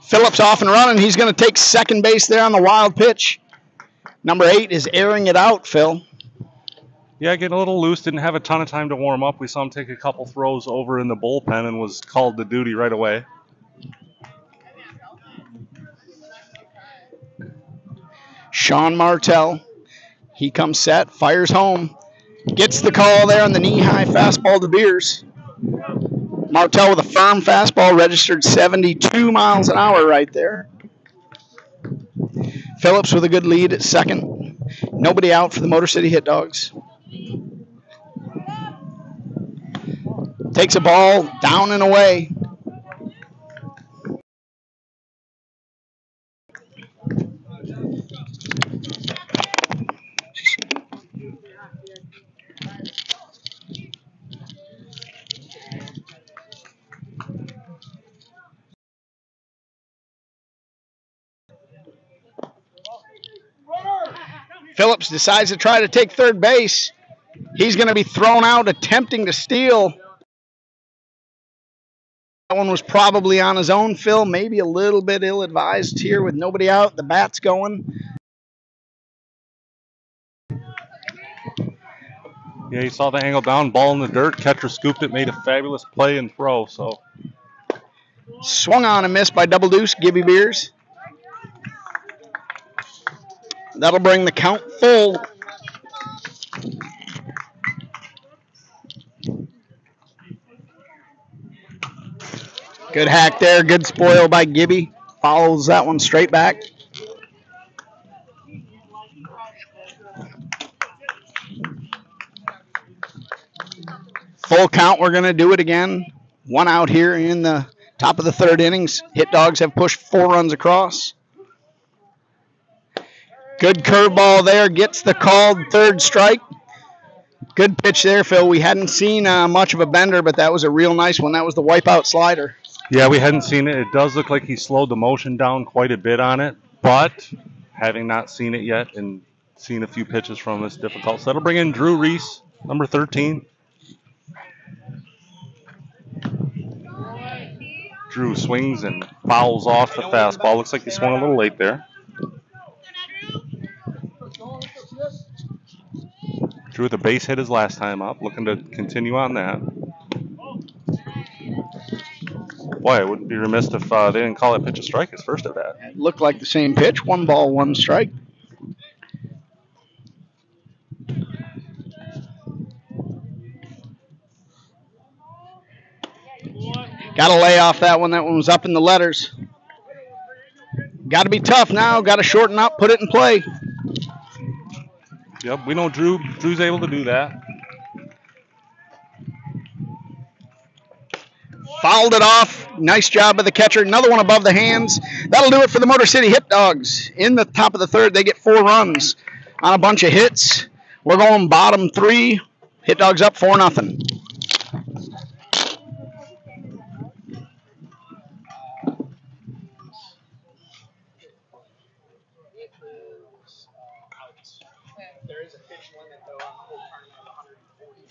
Phillips off and running. He's going to take second base there on the wild pitch. Number 8 is airing it out, Phil. Yeah, getting a little loose. Didn't have a ton of time to warm up. We saw him take a couple throws over in the bullpen and was called to duty right away. Sean Martel. He comes set, fires home. Gets the call there on the knee-high fastball to Beers. Martel with a firm fastball, registered 72 miles an hour right there. Phillips with a good lead at second. Nobody out for the Motor City Hit Dogs. Takes a ball down and away. Phillips decides to try to take third base. He's going to be thrown out attempting to steal. That one was probably on his own, Phil. Maybe a little bit ill-advised here with nobody out. The bat's going. Yeah, you saw the angle down, ball in the dirt. Catcher scooped it, made a fabulous play and throw. So swung on and missed by double deuce Gibby Beers. That'll bring the count full. Good hack there. Good spoil by Gibby. Follows that one straight back. Full count. We're going to do it again. One out here in the top of the third innings. Hit Dogs have pushed 4 runs across. Good curveball there. Gets the called third strike. Good pitch there, Phil. We hadn't seen much of a bender, but that was a real nice one. That was the wipeout slider. Yeah, we hadn't seen it. It does look like he slowed the motion down quite a bit on it, but having not seen it yet and seen a few pitches from it's difficult. So that'll bring in Drew Reese, number 13. Drew swings and fouls off the fastball. Looks like he swung a little late there. Drew with a base hit his last time up, looking to continue on that. Boy, I wouldn't be remiss if they didn't call that pitch a strike his first at bat. It looked like the same pitch. 1 ball, 1 strike. Got to lay off that one. That one was up in the letters. Got to be tough now. Got to shorten up, put it in play. Yep, we know Drew's able to do that. Fouled it off. Nice job by the catcher. Another one above the hands. That'll do it for the Motor City Hit Dogs. In the top of the third, they get 4 runs on a bunch of hits. We're going bottom 3. Hit Dogs up 4-0. There is a pitch limit, though, on the whole tournament of 140.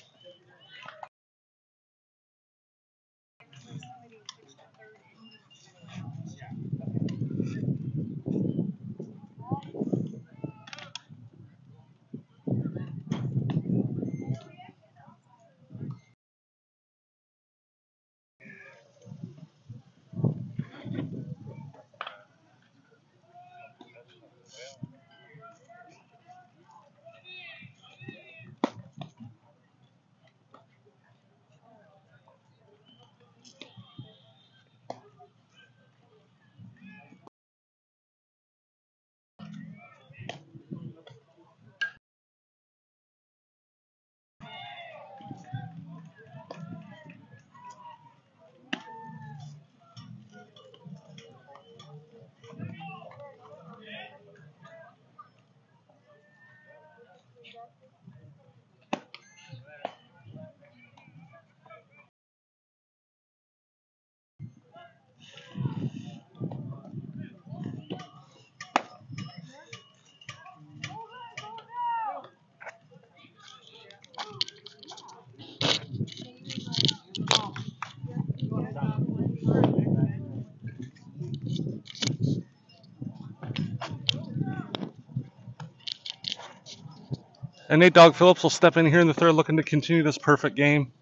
And Nate Dog Phillips will step in here in the third looking to continue this perfect game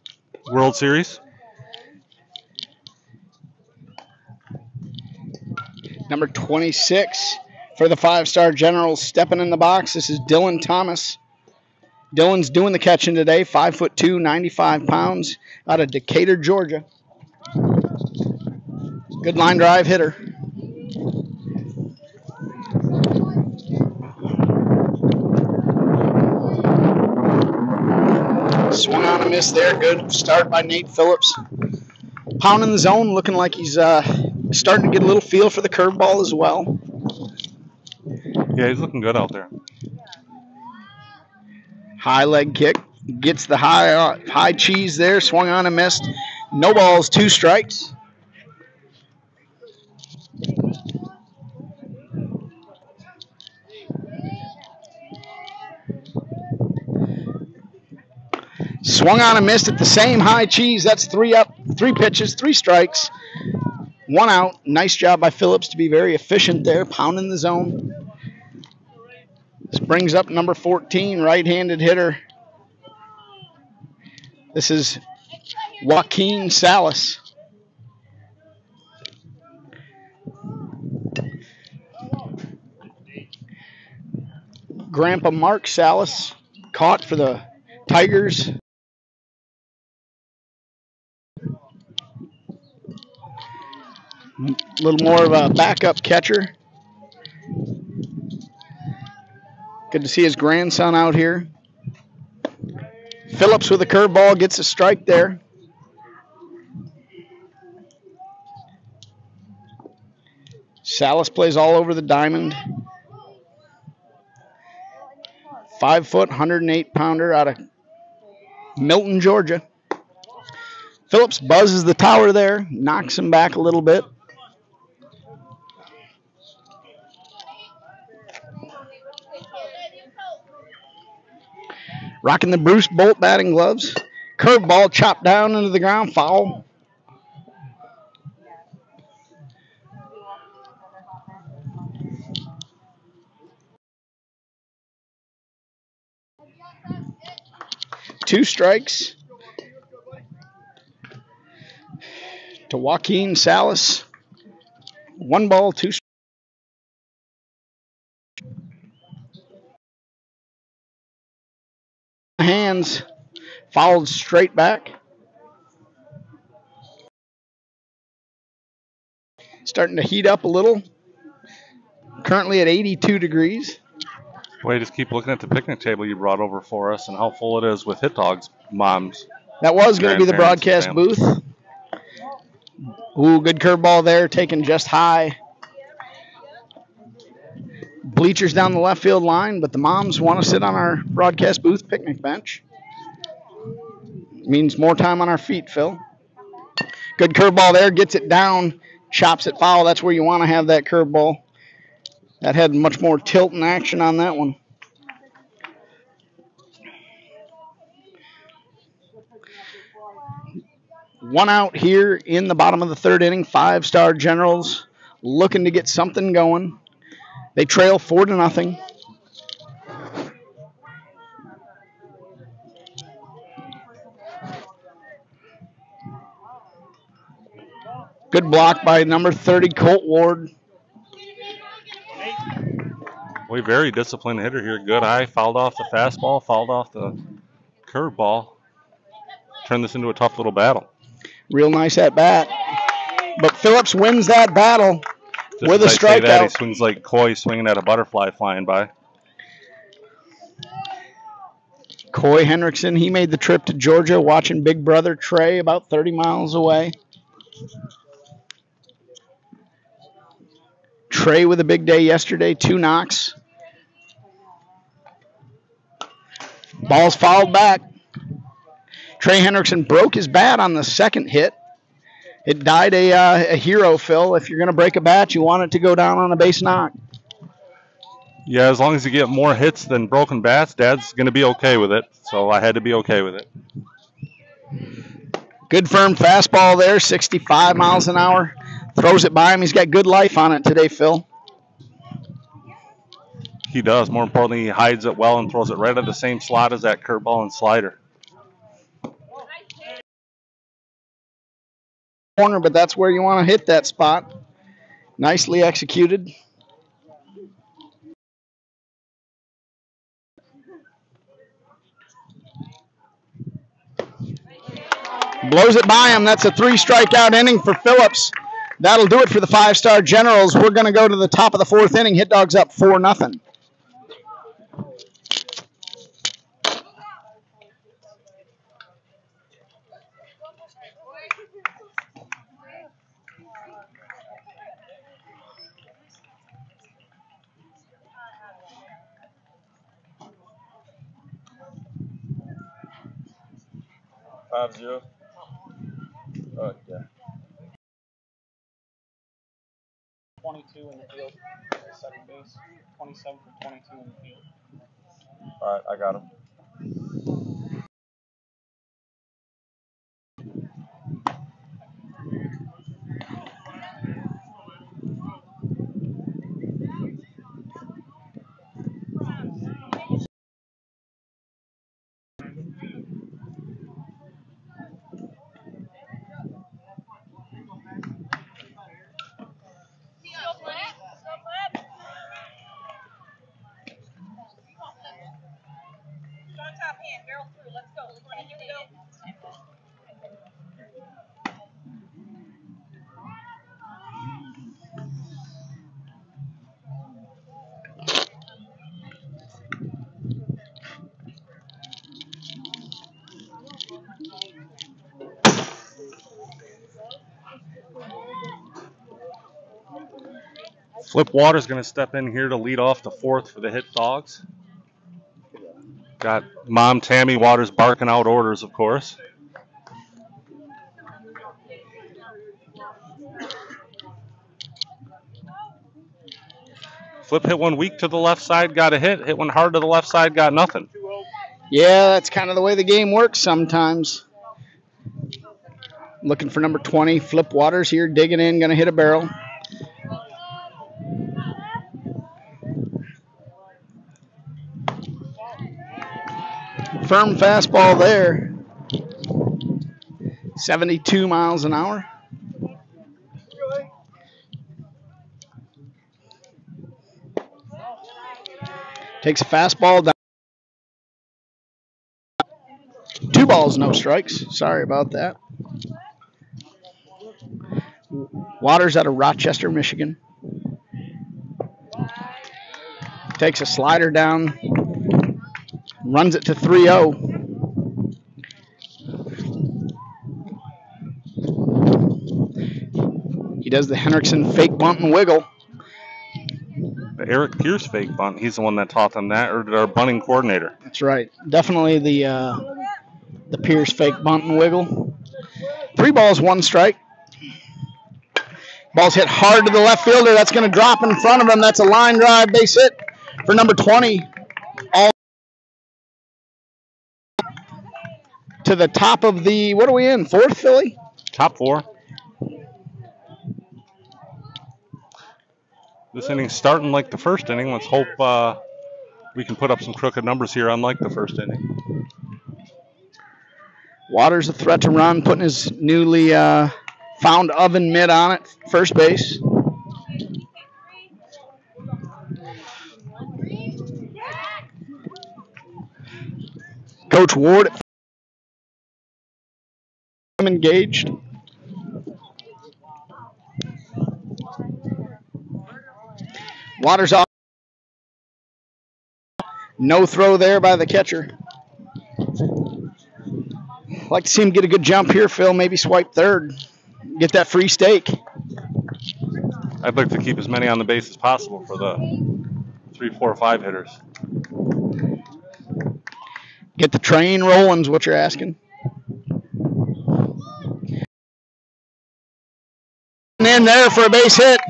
World Series. Number 26 for the 5-star Generals stepping in the box. This is Dylan Thomas. Dylan's doing the catching today. 5'2", 95 pounds, out of Decatur, Georgia. Good line drive hitter. Swung on a miss there. Good start by Nate Phillips. Pounding the zone, looking like he's starting to get a little feel for the curveball as well. Yeah, he's looking good out there. High leg kick. Gets the high cheese there. Swung on and missed. No balls, 2 strikes. Swung on and missed at the same high cheese. That's 3 up, 3 pitches, 3 strikes, 1 out. Nice job by Phillips to be very efficient there, pounding the zone. This brings up number 14, right-handed hitter. This is Joaquin Salas. Grandpa Mark Salas caught for the Tigers. A little more of a backup catcher. Good to see his grandson out here. Phillips with a curveball gets a strike there. Salas plays all over the diamond. 5-foot, 108-pounder out of Milton, Georgia. Phillips buzzes the tower there, knocks him back a little bit. Rocking the Bruce Bolt batting gloves. Curveball chopped down into the ground, foul. Two strikes to Joaquin Salas. 1 ball, 2 strikes. Hands fouled straight back. Starting to heat up a little. Currently at 82 degrees. Boy, just keep looking at the picnic table you brought over for us and how full it is with Hit Dogs moms. That was going to be the broadcast booth. Ooh, good curveball there, taken just high. Bleachers down the left field line, but the moms want to sit on our broadcast booth picnic bench. Means more time on our feet, Phil. Good curveball there, gets it down, chops it foul. That's where you want to have that curveball. That had much more tilt and action on that one. One out here in the bottom of the third inning. 5-star Generals looking to get something going. They trail 4-0. Good block by number 30, Colt Ward. Boy, very disciplined hitter here. Good eye. Fouled off the fastball. Fouled off the curveball. Turned this into a tough little battle. Real nice at bat. But Phillips wins that battle Just with a strikeout. He swings like Coy swinging at a butterfly flying by. Coy Henriksen, he made the trip to Georgia watching big brother Trey about 30 miles away. Trey with a big day yesterday, 2 knocks. Ball's fouled back. Trey Hendrickson broke his bat on the second hit. It died a hero, Phil. If you're going to break a bat, you want it to go down on a base knock. Yeah, as long as you get more hits than broken bats, Dad's going to be okay with it. So I had to be okay with it. Good firm fastball there, 65 miles an hour. Throws it by him. He's got good life on it today, Phil. He does. More importantly, he hides it well and throws it right at the same slot as that curveball and slider. Corner, but that's where you want to hit that spot. Nicely executed. Blows it by him. That's a 3-strikeout inning for Phillips. That'll do it for the 5-star Generals. We're going to go to the top of the 4th inning. Hit Dogs up 4-0. Yeah. 22 in the field, second base. 27 for 22 in the field. All right, I got him. Flip Water's going to step in here to lead off the 4th for the Hit Dogs. Got Mom Tammy Waters barking out orders, of course. Flip hit one weak to the left side, got a hit. Hit one hard to the left side, got nothing. Yeah, that's kind of the way the game works sometimes. Looking for number 20, Flip Waters here, digging in, going to hit a barrel. Firm fastball there. 72 miles an hour. Takes a fastball down. 2 balls, no strikes. Sorry about that. Waters out of Rochester, Michigan. Takes a slider down. Runs it to 3-0. does the Hendrickson fake bunt and wiggle. The Eric Pierce fake bunt. He's the one that taught them that, or our bunting coordinator. That's right. Definitely the Pierce fake bunt and wiggle. 3 balls, 1 strike. Ball's hit hard to the left fielder. That's going to drop in front of him. That's a line drive base hit for number 20. All to the top of the, what are we in, 4th, Philly? Top 4. This inning's starting like the first inning. Let's hope we can put up some crooked numbers here, unlike the first inning. Waters a threat to run, putting his newly found oven mitt on at first base. Coach Ward engaged. Waters off. No throw there by the catcher. I'd like to see him get a good jump here, Phil. Maybe swipe third. Get that free stake. I'd like to keep as many on the base as possible for the 3, 4, 5 hitters. Get the train rolling is what you're asking. And in there for a base hit.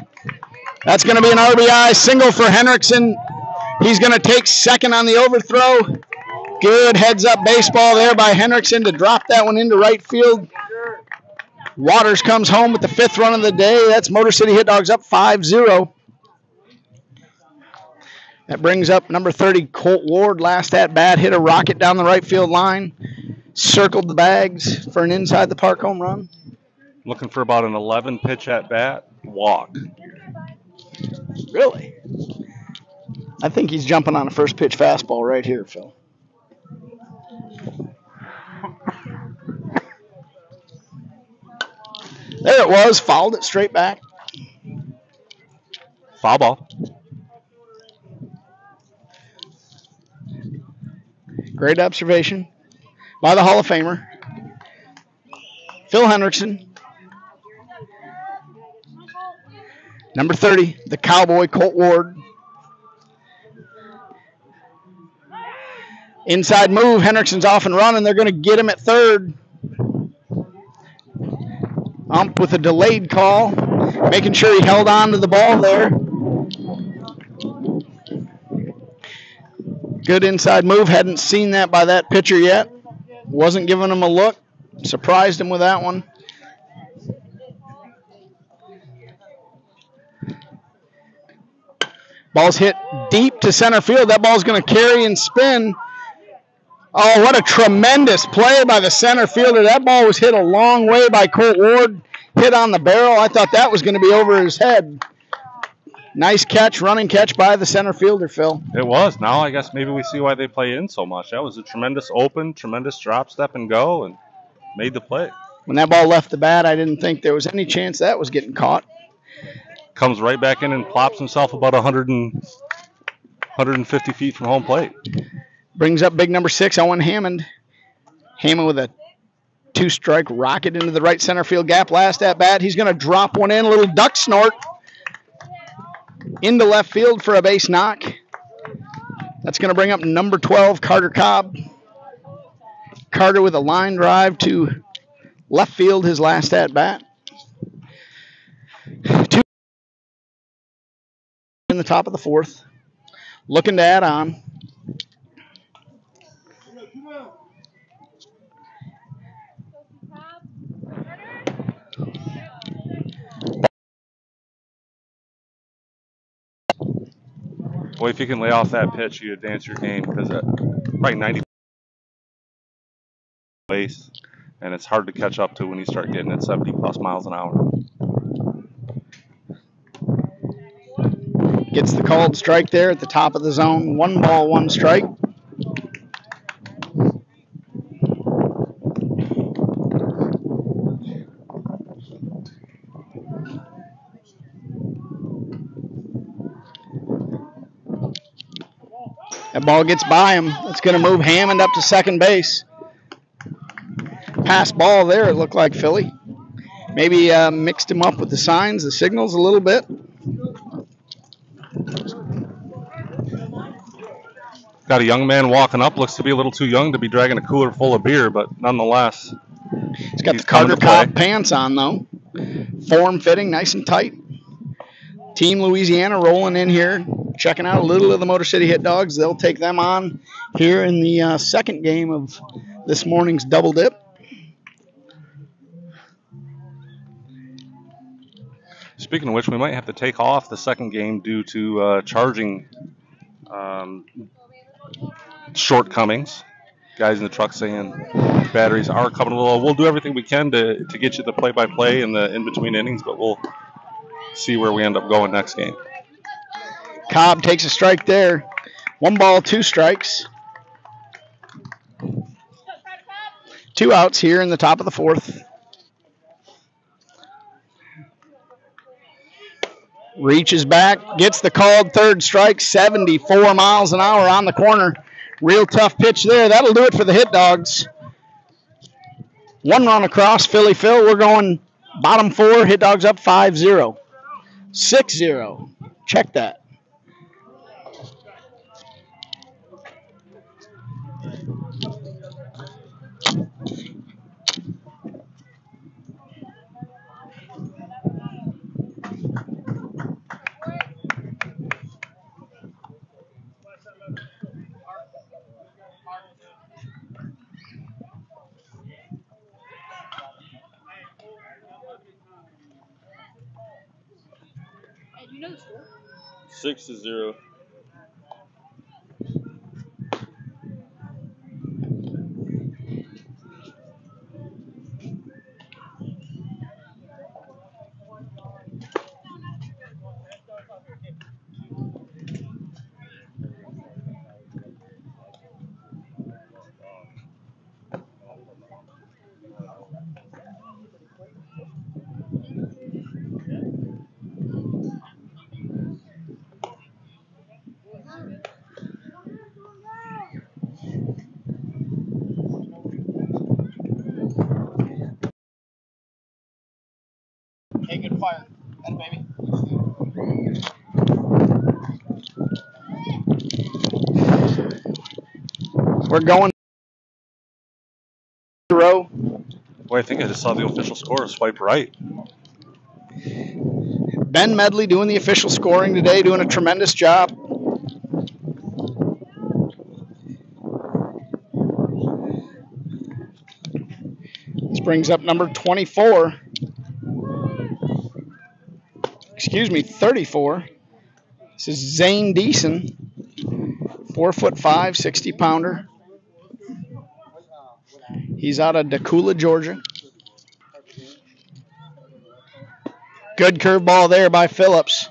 That's going to be an RBI single for Henriksen. He's going to take second on the overthrow. Good heads-up baseball there by Hendrickson to drop that one into right field. Waters comes home with the 5th run of the day. That's Motor City Hit Dogs up 5-0. That brings up number 30, Colt Ward. Last at bat, hit a rocket down the right field line. Circled the bags for an inside the park home run. Looking for about an 11 pitch at bat. Walk. Really? I think he's jumping on a first pitch fastball right here, Phil. There it was. Fouled it straight back. Foul ball. Great observation by the Hall of Famer, Phil Hendrickson. Number 30, the Cowboy, Colt Ward. Inside move. Hendrickson's off and running. They're going to get him at third. Ump with a delayed call, making sure he held on to the ball there. Good inside move. Hadn't seen that by that pitcher yet. Wasn't giving him a look. Surprised him with that one. Ball's hit deep to center field. That ball's going to carry and spin. Oh, what a tremendous play by the center fielder. That ball was hit a long way by Colt Ward. Hit on the barrel. I thought that was going to be over his head. Nice catch, running catch by the center fielder, Phil. It was. Now I guess maybe we see why they play in so much. That was a tremendous open, tremendous drop, step, and go, and made the play. When that ball left the bat, I didn't think there was any chance that was getting caught. Comes right back in and plops himself about 150 feet from home plate. Brings up big number 6, Owen Hammond. Hammond with a 2-strike rocket into the right center field gap. Last at bat, he's going to drop one in, a little duck snort into left field for a base knock. That's going to bring up number 12, Carter Cobb. Carter with a line drive to left field, his last at bat. 2 in the top of the 4th. Looking to add on. Boy, if you can lay off that pitch, you advance your game because probably 90 base, and it's hard to catch up to when you start getting at 70+ miles an hour. Gets the called strike there at the top of the zone. 1 ball, 1 strike. That ball gets by him. It's going to move Hammond up to second base. Pass ball there, it looked like, Philly. Maybe mixed him up with the signs, the signals a little bit. Got a young man walking up. Looks to be a little too young to be dragging a cooler full of beer, but nonetheless. He's got the Carter Cobb pants on, though. Form fitting, nice and tight. Team Louisiana rolling in here, checking out a little of the Motor City Hit Dogs. They'll take them on here in the second game of this morning's Double Dip. Speaking of which, we might have to take off the second game due to charging shortcomings. Guys in the truck saying batteries are coming low. We'll do everything we can to get you the play-by-play in the in-between innings, but we'll see where we end up going next game. Cobb takes a strike there. 1 ball, 2 strikes. 2 outs here in the top of the fourth. Reaches back, gets the called third strike, 74 miles an hour on the corner. Real tough pitch there. That'll do it for the Hit Dogs. 1 run across, Philly Phil. We're going bottom 4. Hit Dogs up 5-0. 6-0. Check that. Hey, do you know the score? 6-0. Hey, good fire. That baby. We're going row. Boy, I think I just saw the official score swipe right. Ben Medley doing the official scoring today, doing a tremendous job. This brings up number 24. Excuse me, 34. This is Zayn Diesen, 4'5", 60-pounder. He's out of Decula, Georgia. Good curveball there by Phillips.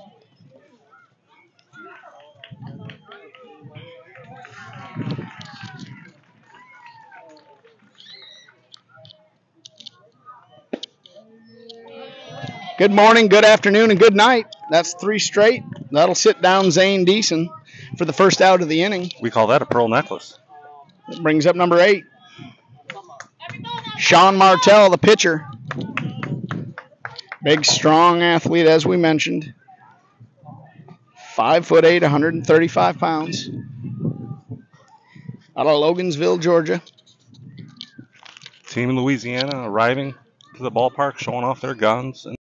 Good morning, good afternoon, and good night. That's 3 straight. That'll sit down Zayn Diesen for the first out of the inning. We call that a pearl necklace. That brings up number 8. Sean Martel, the pitcher. Big, strong athlete, as we mentioned. 5'8", 135 pounds. Out of Logansville, Georgia. Team in Louisiana arriving to the ballpark, showing off their guns. And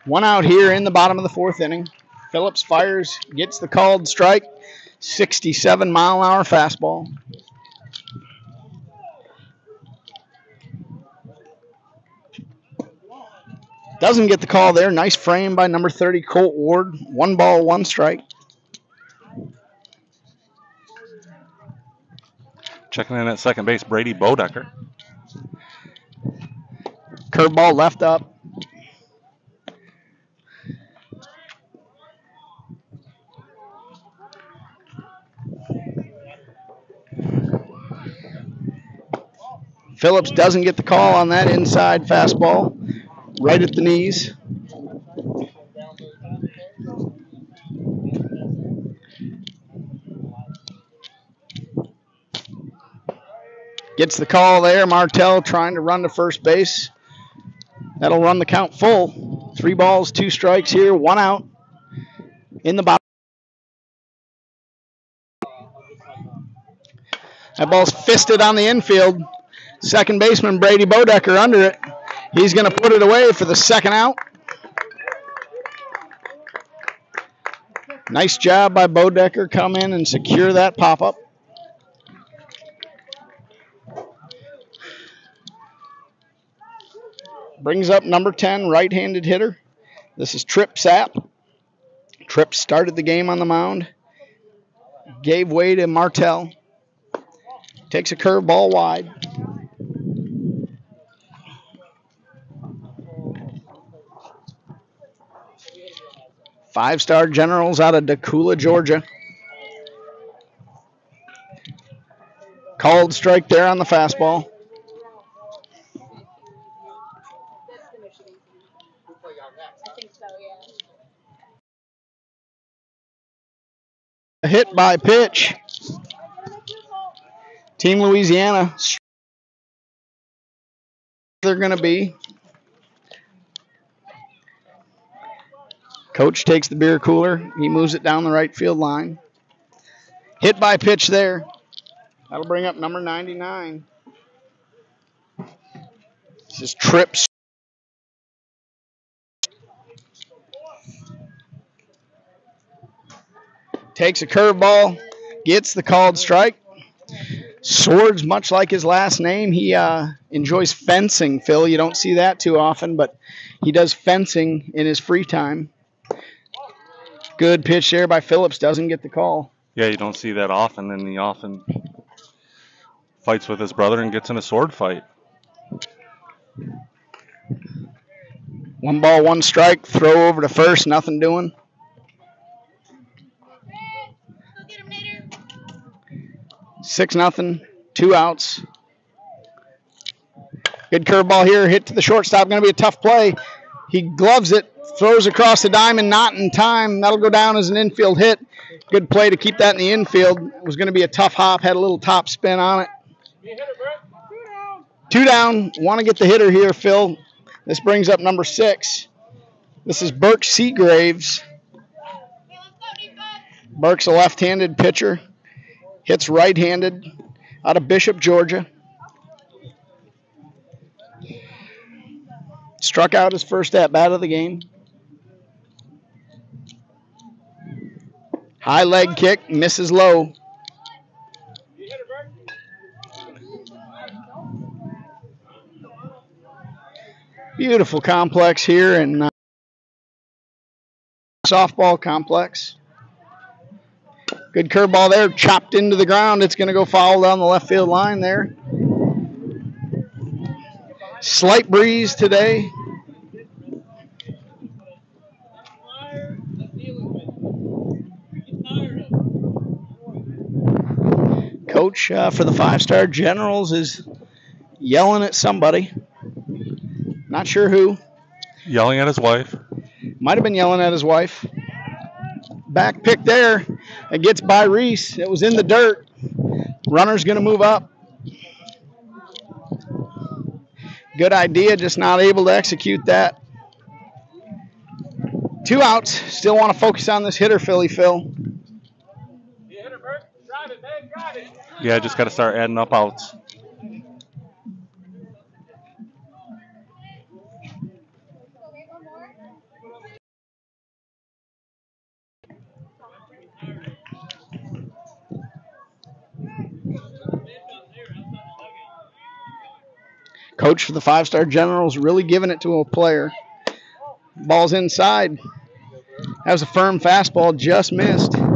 one out here in the bottom of the fourth inning. Phillips fires, gets the called strike. 67-mile-an-hour fastball. Doesn't get the call there. Nice frame by number 30, Colt Ward. 1 ball, 1 strike. checking in at second base, Brady Bodecker. Curveball left up. Phillips doesn't get the call on that inside fastball, right at the knees. Gets the call there. Martel trying to run to first base. That'll run the count full. 3 balls, 2 strikes here, 1 out in the bottom. That ball's fisted on the infield. Second baseman Brady Bodecker under it. He's going to put it away for the 2nd out. Nice job by Bodecker. Come in and secure that pop-up. Brings up number 10, right-handed hitter. This is Trip Sapp. Tripp started the game on the mound. Gave way to Martel. Takes a curveball wide. Five-star Generals out of Decula, Georgia. Called strike there on the fastball. A hit by pitch. Team Louisiana. They're going to be. Coach takes the beer cooler. He moves it down the right field line. Hit by pitch there. That'll bring up number 99. This is Trips. Takes a curveball. Gets the called strike. Swords, much like his last name, he enjoys fencing, Phil. You don't see that too often, but he does fencing in his free time. Good pitch there by Phillips. Doesn't get the call. Yeah, you don't see that often, and he often fights with his brother and gets in a sword fight. 1 ball, 1 strike. Throw over to first. Nothing doing. Six nothing. 2 outs. Good curveball here. Hit to the shortstop. Going to be a tough play. He gloves it. Throws across the diamond. Not in time. That'll go down as an infield hit. Good play to keep that in the infield. It was going to be a tough hop. Had a little top spin on it. 2 down. Want to get the hitter here, Phil. This brings up number 6. This is Burke Seagraves. Burke's a left-handed pitcher. Hits right-handed out of Bishop, Georgia. Struck out his first at-bat of the game. High leg kick, misses low. Beautiful complex here in softball complex. Good curveball there, chopped into the ground. It's going to go foul down the left field line there. Slight breeze today. Coach for the 5-star Generals is yelling at somebody. Not sure who. Yelling at his wife. Might have been yelling at his wife. Back pick there. It gets by Reese. It was in the dirt. Runner's going to move up. Good idea, just not able to execute that. 2 outs. Still want to focus on this hitter, Philly Phil. Yeah, just got to start adding up outs. Coach for the 5-star Generals really giving it to a player. Ball's inside. That was a firm fastball, just missed. Why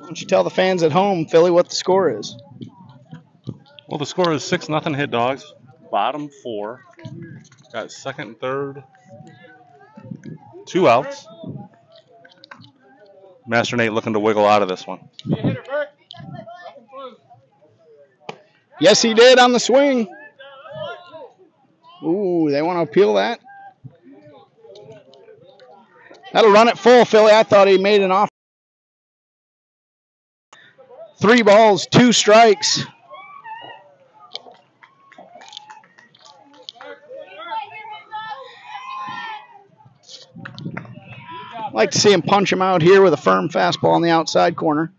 don't you tell the fans at home, Philly, what the score is? Well, the score is 6-0 Hit Dogs. Bottom 4. Got second and third. 2 outs. Master Nate looking to wiggle out of this one. Yes, he did on the swing. Ooh, they want to appeal that. That'll run it full, Philly. I thought he made an offer. 3 balls, 2 strikes. I'd like to see him punch him out here with a firm fastball on the outside corner.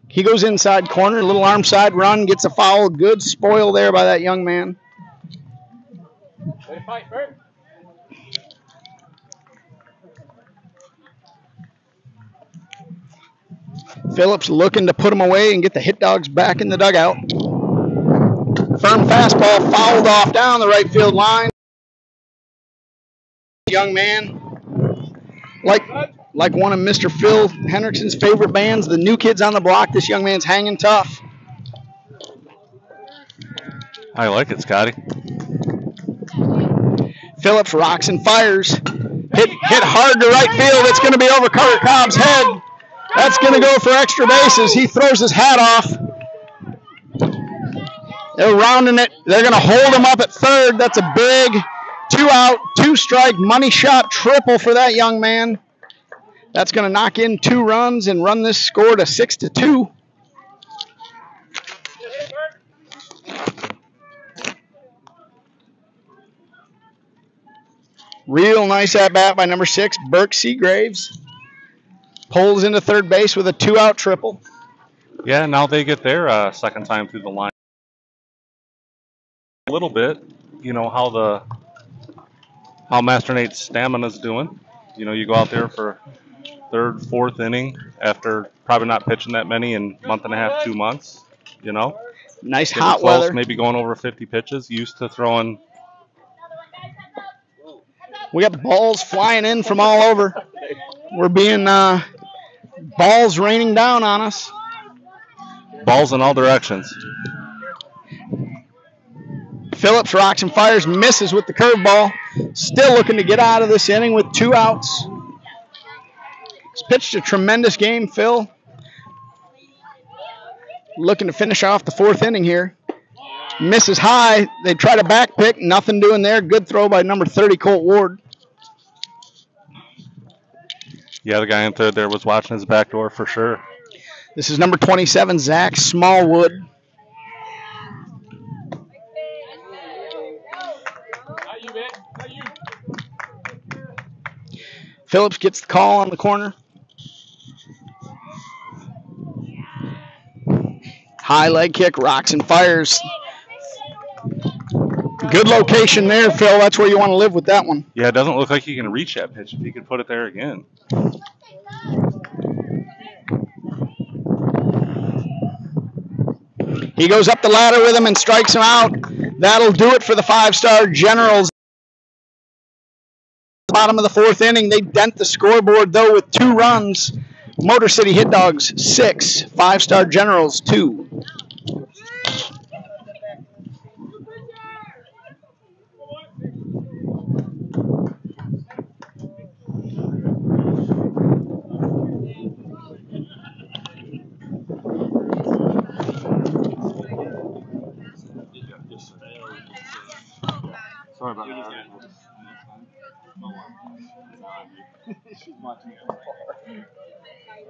He goes inside corner, little arm side run, gets a foul. Good spoil there by that young man. Phillips looking to put him away and get the hit dogs back in the dugout. Firm fastball fouled off down the right field line. Young man, like one of Mr. Phil Hendrickson's favorite bands, the New Kids on the Block. This young man's hanging tough. I like it, Scotty. Phillips rocks and fires. Hit hard to right field. It's going to be over Carter Cobb's head. That's going to go for extra bases. He throws his hat off. They're rounding it. They're going to hold him up at third. That's a big 2-out, 2-strike money shot triple for that young man. That's going to knock in 2 runs and run this score to 6-2. Real nice at-bat by number 6, Burke Seagraves. Pulls into third base with a 2-out triple. Yeah, now they get their second time through the line. A little bit, you know, how Master Nate's stamina's doing. You know, you go out there for 3rd, 4th inning after probably not pitching that many in a month and a half, 2 months, you know. Nice Getting hot close, weather. Maybe going over 50 pitches, used to throwing. We got balls flying in from all over. We're being balls raining down on us. Balls in all directions. Phillips rocks and fires, misses with the curveball. Still looking to get out of this inning with 2 outs. He's pitched a tremendous game, Phil. Looking to finish off the 4th inning here. Misses high. They try to back pick. Nothing doing there. Good throw by number 30, Colt Ward. Yeah, the guy in third there was watching his back door for sure. This is number 27, Zach Smallwood. Phillips gets the call on the corner. High leg kick, rocks and fires. Good location there, Phil. That's where you want to live with that one. Yeah, it doesn't look like he can reach that pitch if he could put it there again. He goes up the ladder with him and strikes him out. That'll do it for the 5-star Generals. Bottom of the 4th inning, they dent the scoreboard, though, with 2 runs. Motor City Hit Dogs 6, 5-star Generals 2. Sorry about that. She's watching it.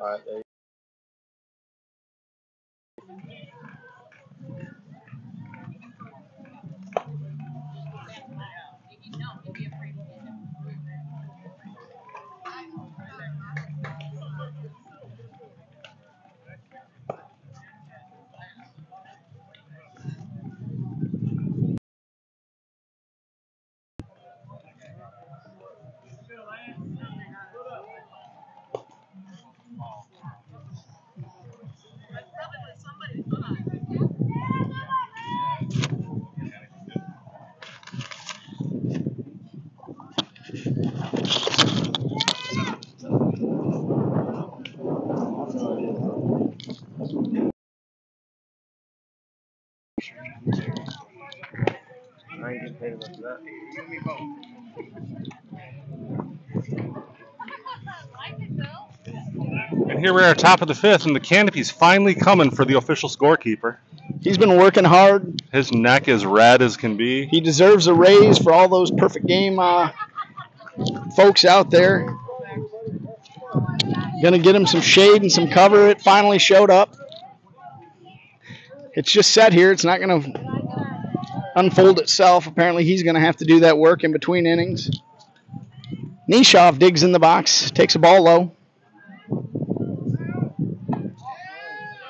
All right, there you I ain't getting paid enough for that. And here we are, top of the 5th, and the canopy's finally coming for the official scorekeeper. He's been working hard. His neck is red as can be. He deserves a raise for all those perfect game folks out there. Going to get him some shade and some cover. It finally showed up. It's just set here. It's not going to unfold itself. Apparently he's going to have to do that work in between innings. Nishoff digs in the box, takes a ball low.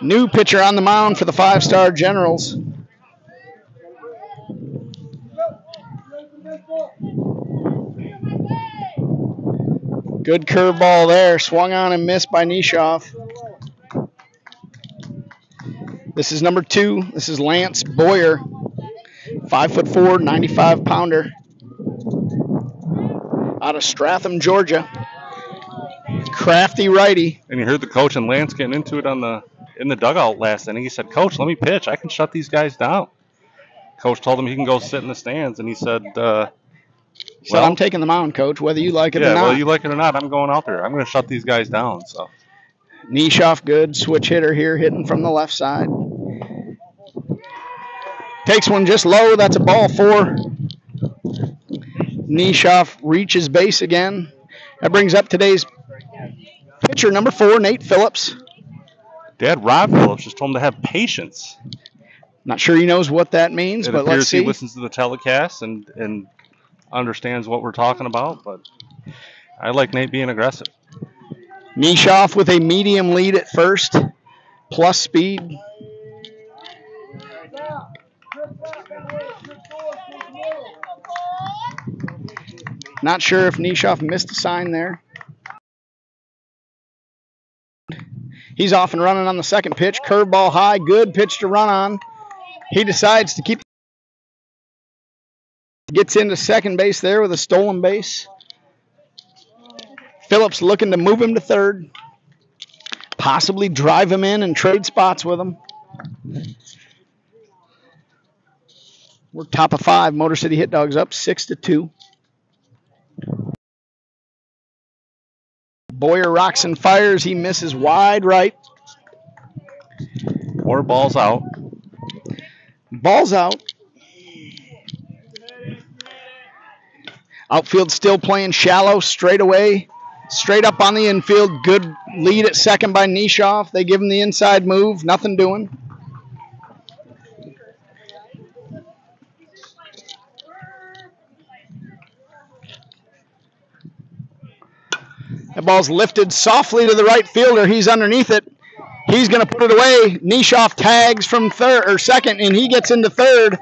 New pitcher on the mound for the 5-star Generals. Good curveball there. Swung on and missed by Nishoff. This is number 2. This is Lance Boyer. 5'4", 95-pounder. Out of Stratham, Georgia. Crafty righty. And you heard the coach and Lance getting into it in the dugout last inning. He said, "Coach, let me pitch. I can shut these guys down." Coach told him he can go sit in the stands, and he said, I'm taking the mound, Coach, whether you like it or not. Yeah, whether you like it or not, I'm going out there. I'm going to shut these guys down. So, Nishoff, good switch hitter here, hitting from the left side. Takes one just low. That's a ball 4. Nishoff reaches base again. That brings up today's pitcher, number 4, Nate Phillips. Dad, Rob Phillips, just told him to have patience. Not sure he knows what that means, but let's see. He listens to the telecast and understands what we're talking about, but I like Nate being aggressive. Nishoff with a medium lead at first, plus speed. Not sure if Nishoff missed a sign there. He's off and running on the second pitch. Curveball high, good pitch to run on. He decides to keep. Gets into second base there with a stolen base. Phillips looking to move him to third. Possibly drive him in and trade spots with him. We're top of 5. Motor City Hit Dogs up 6-2. Boyer rocks and fires. He misses wide right. 4 balls out. Ball's out. Outfield still playing shallow, straight away. Straight up on the infield. Good lead at second by Nishoff. They give him the inside move. Nothing doing. That ball's lifted softly to the right fielder. He's underneath it. He's going to put it away. Nishoff tags from second, and he gets into third.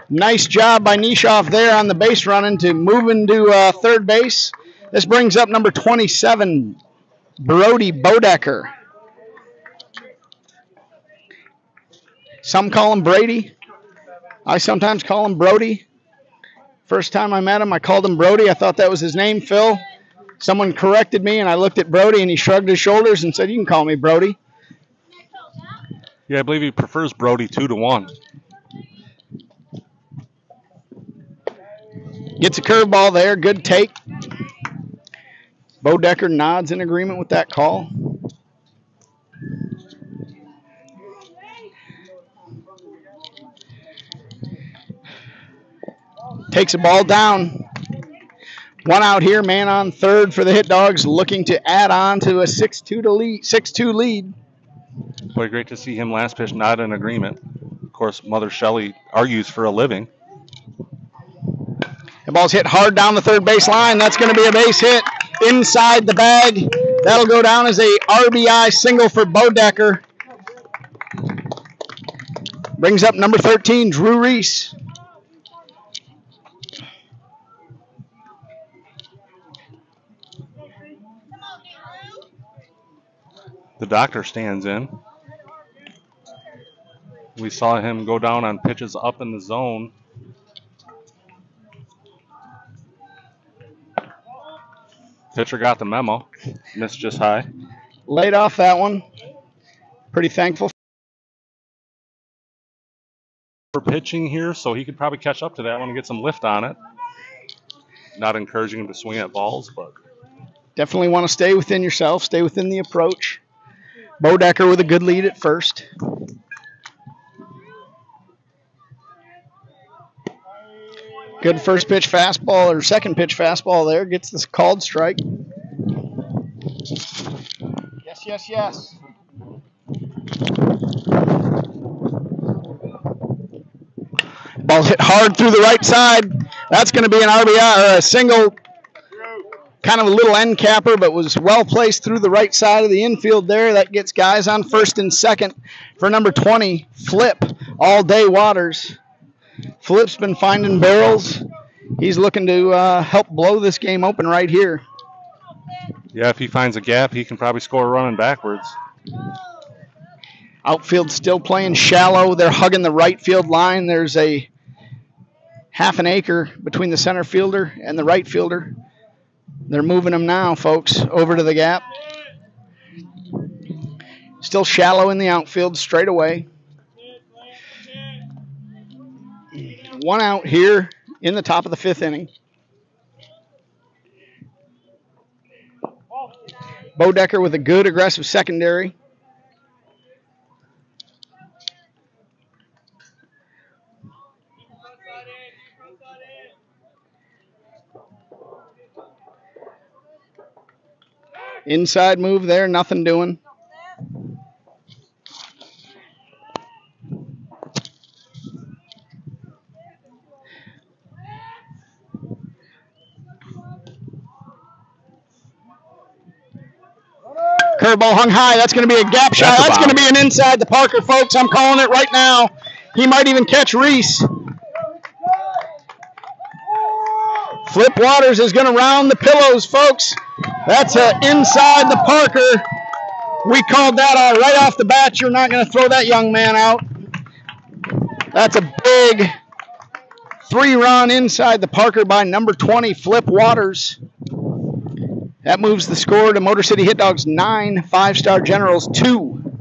Nice job by Nishoff there on the base running to move into third base. This brings up number 27, Brody Bodecker. Some call him Brady. I sometimes call him Brody. First time I met him, I called him Brody. I thought that was his name, Phil. Someone corrected me, and I looked at Brody, and he shrugged his shoulders and said, "You can call me Brody." Yeah, I believe he prefers Brody 2-1. Gets a curveball there. Good take. Bodecker nods in agreement with that call. Takes a ball down. One out here, man on third for the Hit Dogs, looking to add on to a 6-2 lead. Boy, great to see him last pitch not in agreement. Of course, Mother Shelley argues for a living. The ball's hit hard down the third base line. That's going to be a base hit inside the bag. That'll go down as a RBI single for Bodecker. Brings up number 13, Drew Reese. The doctor stands in. We saw him go down on pitches up in the zone. Pitcher got the memo. Missed just high. Laid off that one. Pretty thankful for pitching here, so he could probably catch up to that one and get some lift on it. Not encouraging him to swing at balls, but definitely want to stay within yourself, stay within the approach. Bodecker with a good lead at first. Good first pitch fastball or second pitch fastball there. Gets this called strike. Yes. Ball hit hard through the right side. That's going to be an RBI or a single. Kind of a little end capper, but was well placed through the right side of the infield there. That gets guys on first and second for number 20, Flip, all day Waters. Flip's been finding barrels. He's looking to help blow this game open right here. Yeah, if he finds a gap, he can probably score running backwards. Outfield still playing shallow. They're hugging the right field line. There's a half an acre between the center fielder and the right fielder. They're moving him now, folks, over to the gap. Still shallow in the outfield, straight away. 1 out here in the top of the 5th inning. Bodecker with a good aggressive secondary. Inside move there, nothing doing. Curveball hung high. That's going to be a gap shot. That's going to be an inside the Parker, folks. I'm calling it right now. He might even catch Reese. Flip Waters is going to round the pillows, folks. That's inside the Parker. We called that right off the bat. You're not going to throw that young man out. That's a big 3-run inside the Parker by number 20, Flip Waters. That moves the score to Motor City Hit Dogs 9, 5-Star Generals 2.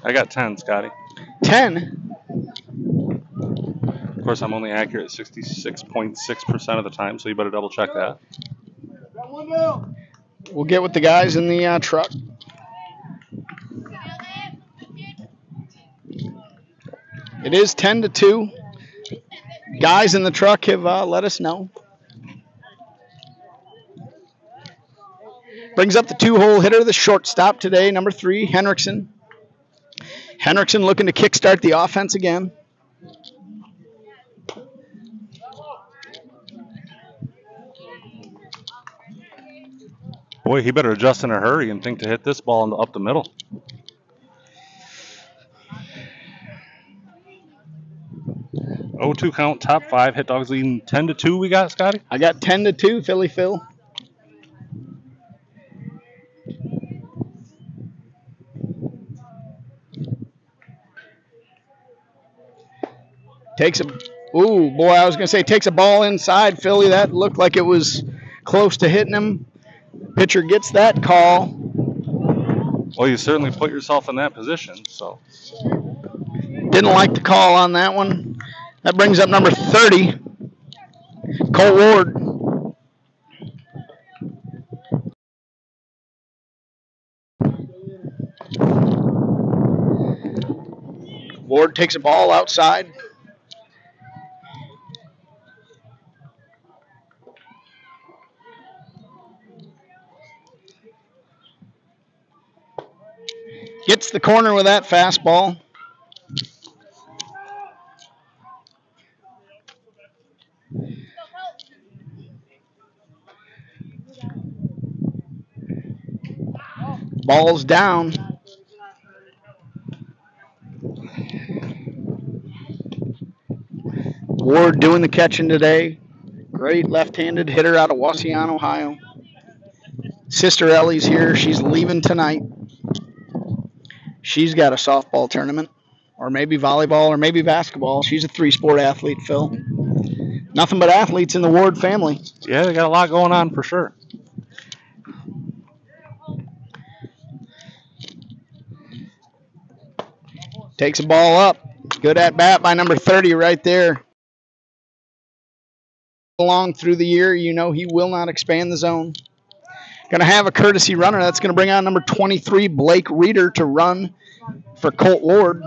I got 10, Scotty. 10? Of course, I'm only accurate 66.6% of the time, so you better double check that. We'll get with the guys in the truck. It is 10-2. Guys in the truck have let us know. Brings up the 2-hole hitter, the shortstop today, number 3, Hendrickson. Hendrickson looking to kickstart the offense again. Boy, he better adjust in a hurry and think to hit this ball up the middle. Oh, 2 count, top 5. Hit Dogs leading 10-2 we got, Scotty? I got 10-2, Philly Phil. Takes a ball inside, Philly. That looked like it was close to hitting him. Pitcher gets that call. Well, you certainly put yourself in that position, so. Didn't like the call on that one. That brings up number 30, Colt Ward. Ward takes a ball outside. Gets the corner with that fastball. Ball's down. Ward doing the catching today. Great left-handed hitter out of Waseon, Ohio. Sister Ellie's here. She's leaving tonight. She's got a softball tournament, or maybe volleyball, or maybe basketball. She's a 3-sport athlete, Phil. Nothing but athletes in the Ward family. Yeah, they got a lot going on for sure. Takes a ball up. Good at bat by number 30 right there. Along through the year, you know he will not expand the zone. Going to have a courtesy runner. That's going to bring on number 23, Blake Reeder, to run for Colt Ward.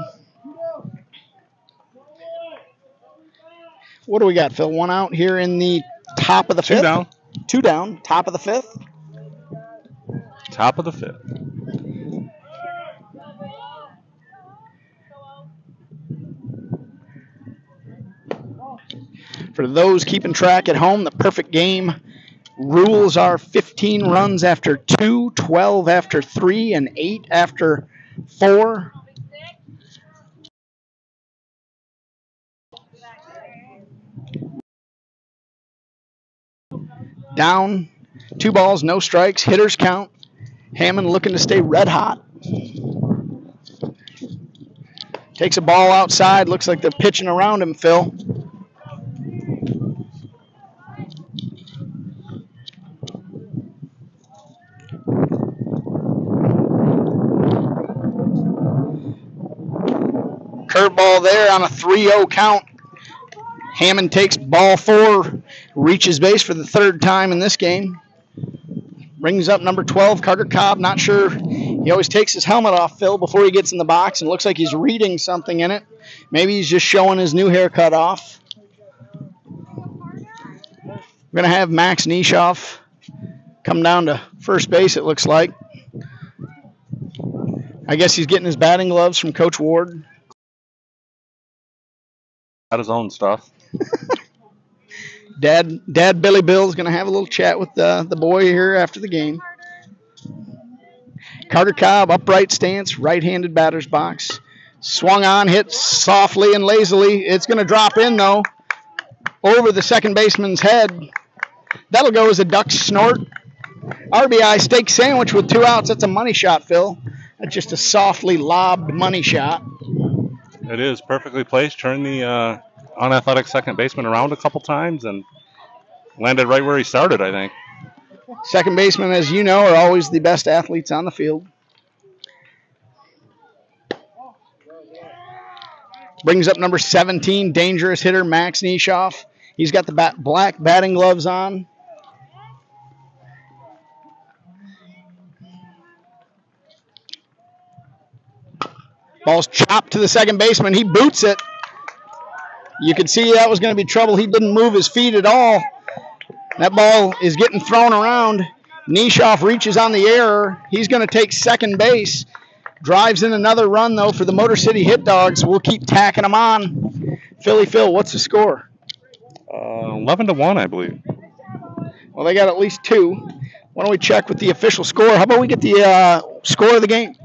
What do we got, Phil? 1 out here in the top of the 5th? 2 down. 2 down, top of the 5th. Top of the 5th. For those keeping track at home, the perfect game rules are 15 runs after 2, 12 after 3, and 8 after 4. Down, 2 balls, no strikes, hitters count. Hammond looking to stay red hot. Takes a ball outside, looks like they're pitching around him, Phil. Curveball there on a 3-0 count. Hammond takes ball 4, reaches base for the 3rd time in this game. Brings up number 12, Carter Cobb. Not sure. He always takes his helmet off, Phil, before he gets in the box, and looks like he's reading something in it. Maybe he's just showing his new haircut off. We're going to have Max Nishoff come down to first base, it looks like. I guess he's getting his batting gloves from Coach Ward. Got his own stuff. Dad Billy Bill's going to have a little chat with the boy here after the game. Carter Cobb, upright stance, right-handed batter's box. Swung on, hit softly and lazily. It's going to drop in, though, over the second baseman's head. That'll go as a duck snort. RBI steak sandwich with 2 outs. That's a money shot, Phil. That's just a softly lobbed money shot. It is perfectly placed. Turned the unathletic second baseman around a couple times and landed right where he started, I think. Second basemen, as you know, are always the best athletes on the field. Brings up number 17, dangerous hitter, Max Nishoff. He's got the black batting gloves on. Ball's chopped to the second baseman. He boots it. You could see that was going to be trouble. He didn't move his feet at all. That ball is getting thrown around. Nishoff reaches on the error. He's going to take second base. Drives in another run, though, for the Motor City Hit Dogs. We'll keep tacking them on. Phil, what's the score? 11-1, I believe. Well, they got at least 2. Why don't we check with the official score? How about we get the score of the game?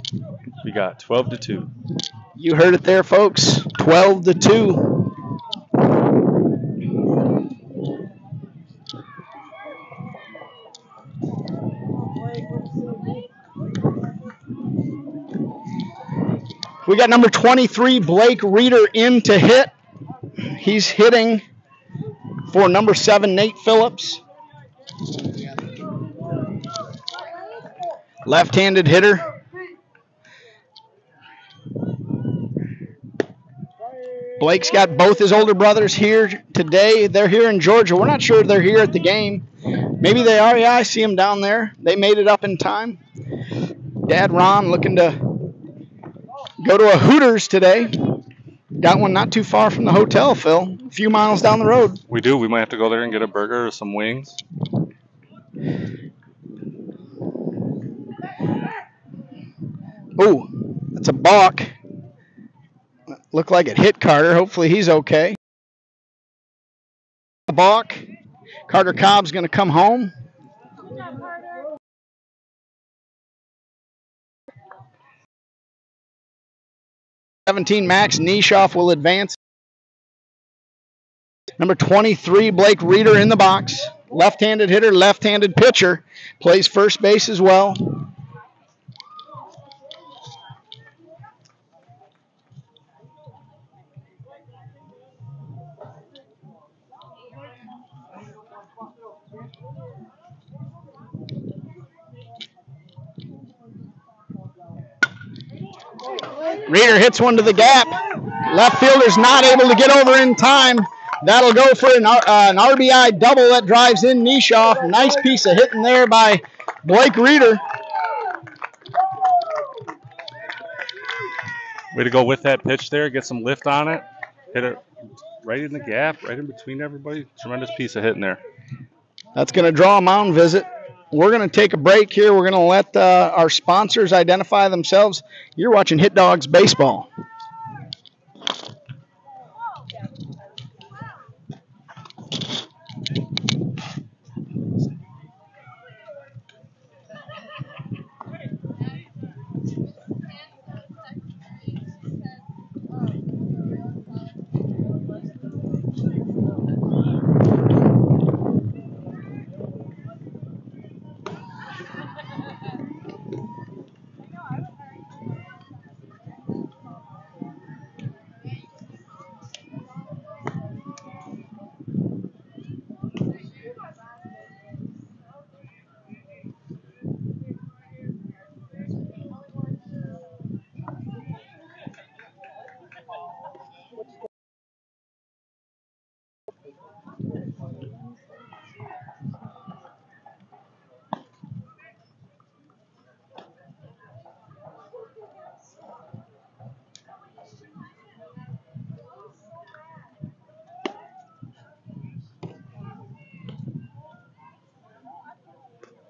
We got 12-2. You heard it there, folks. 12-2. We got number 23, Blake Reeder, in to hit. He's hitting for number 7, Nate Phillips. Left-handed hitter. Blake's got both his older brothers here today. They're here in Georgia. We're not sure they're here at the game. Maybe they are. Yeah, I see them down there. They made it up in time. Dad Ron looking to go to a Hooters today. Got one not too far from the hotel, Phil. A few miles down the road. We do. We might have to go there and get a burger or some wings. Oh, that's a balk. Looked like it hit Carter. Hopefully he's okay. A balk. Carter Cobb's going to come home. (17) Max Nishoff will advance. Number 23, Blake Reeder, in the box. Left-handed hitter, left-handed pitcher. Plays first base as well. Reeder hits one to the gap. Left fielder's not able to get over in time. That'll go for an RBI double that drives in Nishoff. Nice piece of hitting there by Blake Reeder. Way to go with that pitch there. Get some lift on it. Hit it right in the gap, right in between everybody. Tremendous piece of hitting there. That's going to draw a mound visit. We're going to take a break here. We're going to let our sponsors identify themselves. You're watching Hit Dogs Baseball.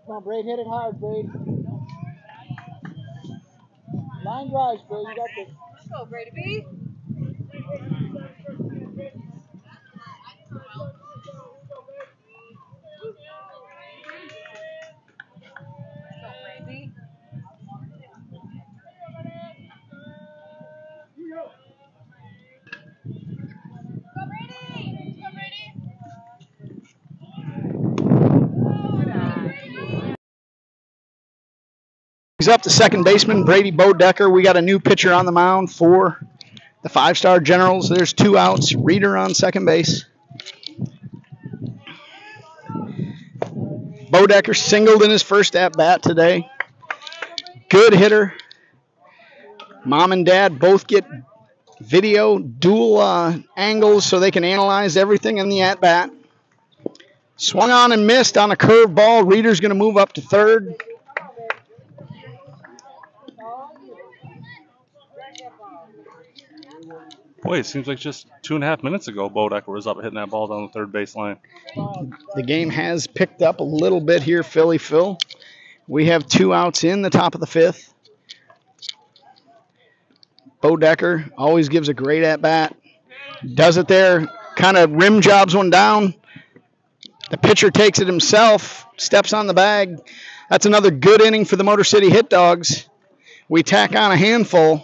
Come on, Braid, hit it hard, Braid. Line drives, Braid, you got this. Let's go, Brady B. He's up to second baseman Brady Bodecker. We got a new pitcher on the mound for the 5-star Generals. There's 2 outs. Reeder on second base. Bodecker singled in his first at-bat today. Good hitter. Mom and Dad both get video, dual angles so they can analyze everything in the at-bat. Swung on and missed on a curve ball. Reeder's going to move up to third. Boy, it seems like just 2.5 minutes ago, Bodecker was up hitting that ball down the third baseline. The game has picked up a little bit here, Philly Phil. We have 2 outs in the top of the 5th. Bodecker always gives a great at-bat. Does it there, kind of rim jobs one down. The pitcher takes it himself, steps on the bag. That's another good inning for the Motor City Hit Dogs. We tack on a handful.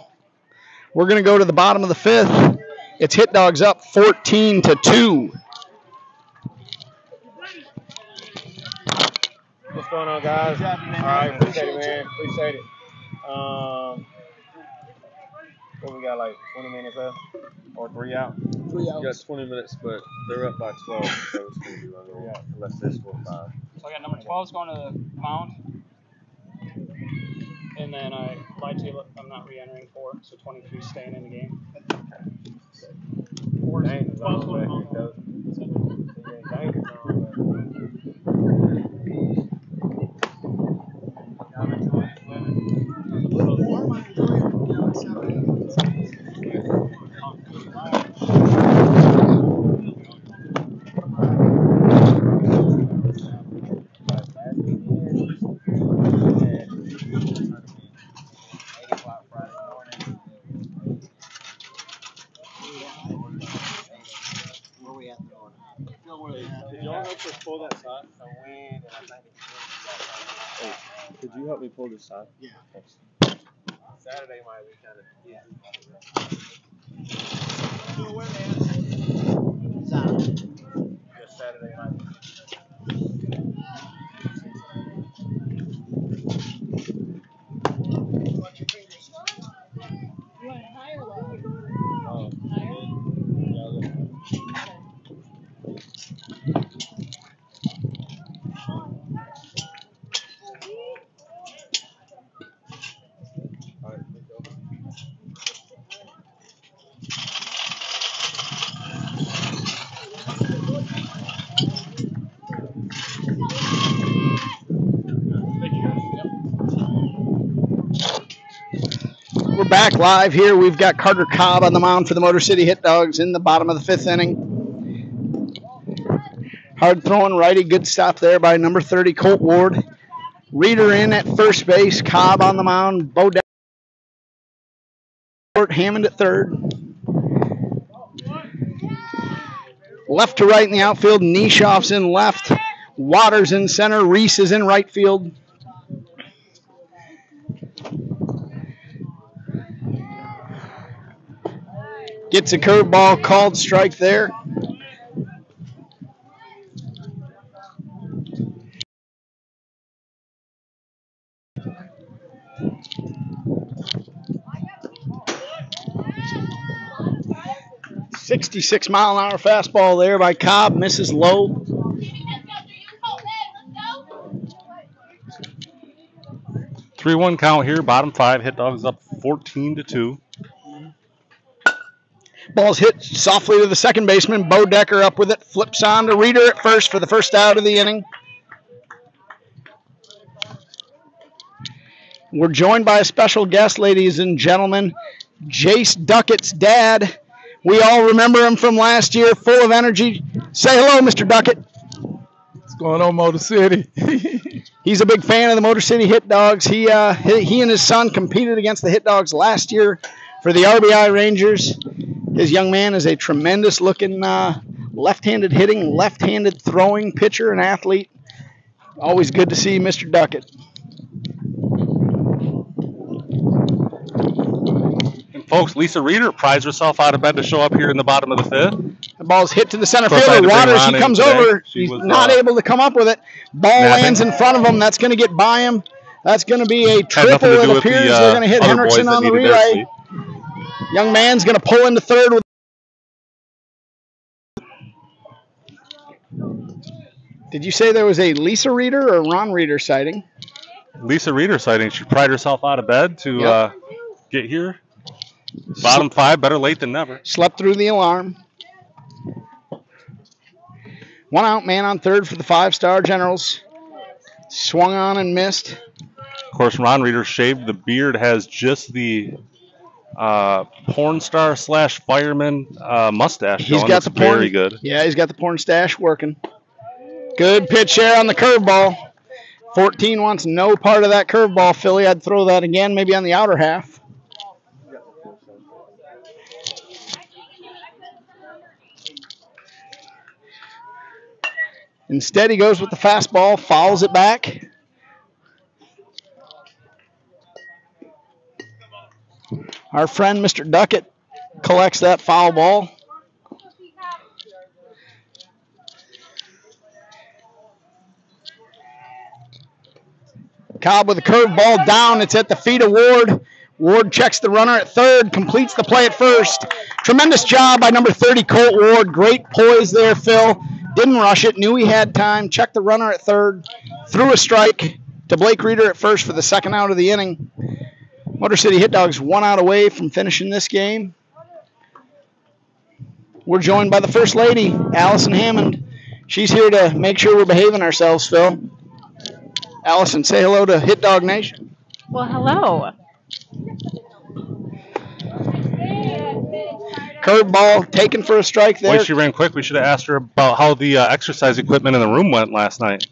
We're going to go to the bottom of the 5th. It's Hit Dogs up 14-2. What's going on, guys? All right, appreciate it, man. Appreciate it. What we got, like 20 minutes left? Or 3 out? 3 outs. You got 20 minutes, but they're up by 12, so it's going to be like 3 out, unless they score 5. So I got number 12's going to the mound. And then I lied to you, I'm not re-entering 4, so 23 is staying in the game. 4's Dang, it's on 12's going to the back, mound. Dang, it's on Could you help me pull this side? Yeah. Saturday might be kind of, yeah. Just Saturday night. You want high or low? Oh. Higher? back live here. We've got Carter Cobb on the mound for the Motor City Hit Dogs in the bottom of the 5th inning. Hard throwing righty. Good stop there by number 30, Colt Ward. Reeder in at first base. Cobb on the mound. Bo Hammond at third. Left to right in the outfield. Nishoff's in left. Waters in center. Reese is in right field. Gets a curveball, called strike there. .66-mile-an-hour fastball there by Cobb. Misses low. Three-one count here. Bottom 5. Hit Dogs up 14-2. Ball's hit softly to the second baseman. Bo Decker up with it. Flips on to Reeder at first for the first out of the inning. We're joined by a special guest, ladies and gentlemen. Jace Duckett's dad. We all remember him from last year, full of energy. Say hello, Mr. Duckett. What's going on, Motor City? He's a big fan of the Motor City Hit Dogs. He and his son competed against the Hit Dogs last year for the RBI Rangers. His young man is a tremendous-looking left-handed hitting, left-handed throwing pitcher and athlete. Always good to see Mr. Duckett. And folks, Lisa Reeder prides herself out of bed to show up here in the bottom of the 5th. The ball's hit to the center Of course, I had fielder. to bring Waters, Ron he in comes today. over. She He's was, not able to come up with it. Ball napping. lands in front of him. That's going to get by him. That's going to be a Had triple. nothing to It do with appears the they're going to hit other boys Hendrickson that on the needed their relay. sleep. Young man's going to pull into third. Did you say there was a Lisa Reeder or Ron Reeder sighting? Lisa Reeder sighting. She pried herself out of bed to Yep. get here. Bottom 5, better late than never. Slept through the alarm. One out, man on third for the 5-star Generals. Swung on and missed. Of course, Ron Reeder shaved the beard, has just the porn star / fireman mustache He's going. got It's the porn, very good. Yeah, he's got the porn stash working. Good pitch there on the curveball. 14 wants no part of that curveball, Philly. I'd throw that again, maybe on the outer half. Instead, he goes with the fastball, fouls it back. Our friend, Mr. Duckett, collects that foul ball. Cobb with a curveball down. It's at the feet of Ward. Ward checks the runner at third, completes the play at first. Tremendous job by number 30, Colt Ward. Great poise there, Phil. Didn't rush it, knew he had time, checked the runner at third, threw a strike to Blake Reeder at first for the second out of the inning. Motor City Hit Dogs 1 out away from finishing this game. We're joined by the First Lady, Allison Hammond. She's here to make sure we're behaving ourselves, Phil. Allison, say hello to Hit Dog Nation. Well, hello. Curveball taken for a strike there. Boy, she ran quick. We should have asked her about how the exercise equipment in the room went last night.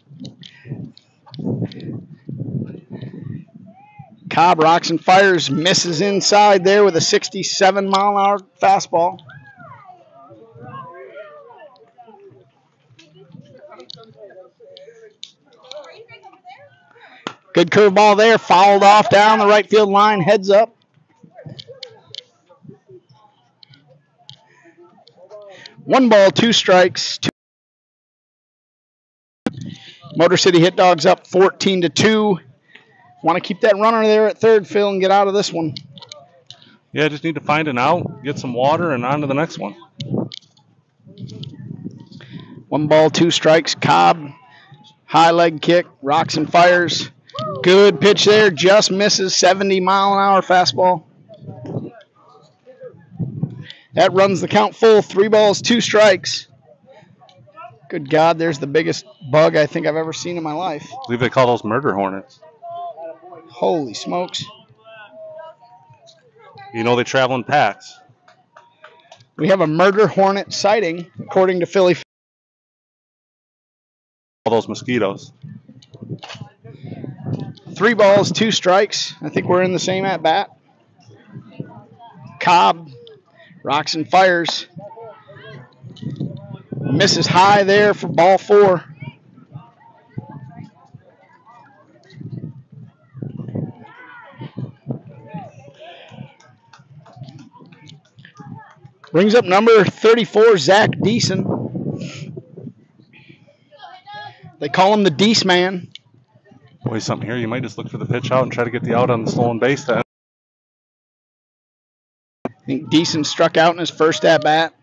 Cobb rocks and fires, misses inside there with a 67-mile-an-hour fastball. Good curveball there, fouled off down the right field line, heads up. One ball, 2 strikes. Motor City Hit Dogs up 14-2. Want to keep that runner there at third, Phil, and get out of this one. Yeah, just need to find an out, get some water, and on to the next one. 1 ball, 2 strikes. Cobb, high leg kick, rocks and fires. Good pitch there, just misses. 70-mile-an-hour fastball. That runs the count full. 3 balls, 2 strikes. Good God, there's the biggest bug I think I've ever seen in my life. I believe they call those murder hornets. Holy smokes. You know they travel in packs. We have a murder hornet sighting, according to Philly. All those mosquitoes. 3 balls, 2 strikes. I think we're in the same at bat. Cobb rocks and fires. Misses high there for ball 4. Brings up number 34, Zayn Diesen. They call him the Deese Man. Boy, something here. You might just look for the pitch out and try to get the out on the stolen base then. I think Diesen struck out in his first at bat.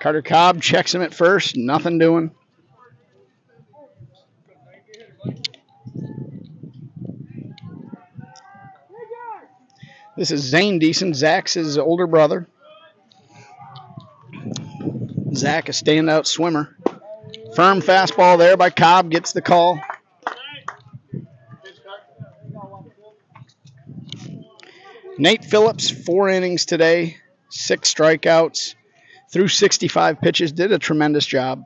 Carter Cobb checks him at first. Nothing doing. This is Zayn Diesen. Zach's his older brother. Zach, a standout swimmer. Firm fastball there by Cobb. Gets the call. Nate Phillips, 4 innings today. 6 strikeouts. Threw 65 pitches, did a tremendous job.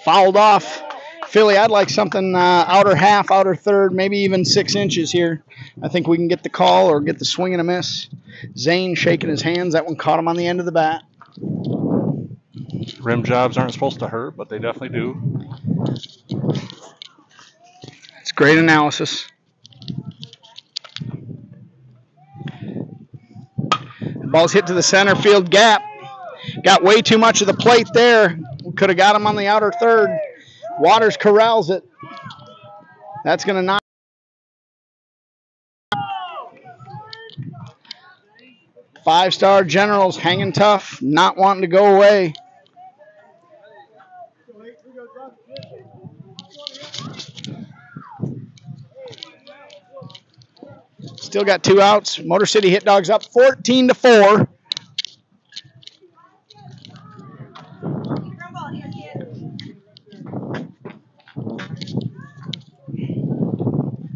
Fouled off. Philly, I'd like something outer half, outer third, maybe even 6 inches here. I think we can get the call or get the swing and a miss. Zane shaking his hands. That one caught him on the end of the bat. Rim jobs aren't supposed to hurt, but they definitely do. It's great analysis. Ball's hit to the center field gap. Got way too much of the plate there. Could have got him on the outer third. Waters corrals it. That's going to knock. Five-star Generals hanging tough, not wanting to go away. Still got 2 outs. Motor City Hit Dogs up 14-4.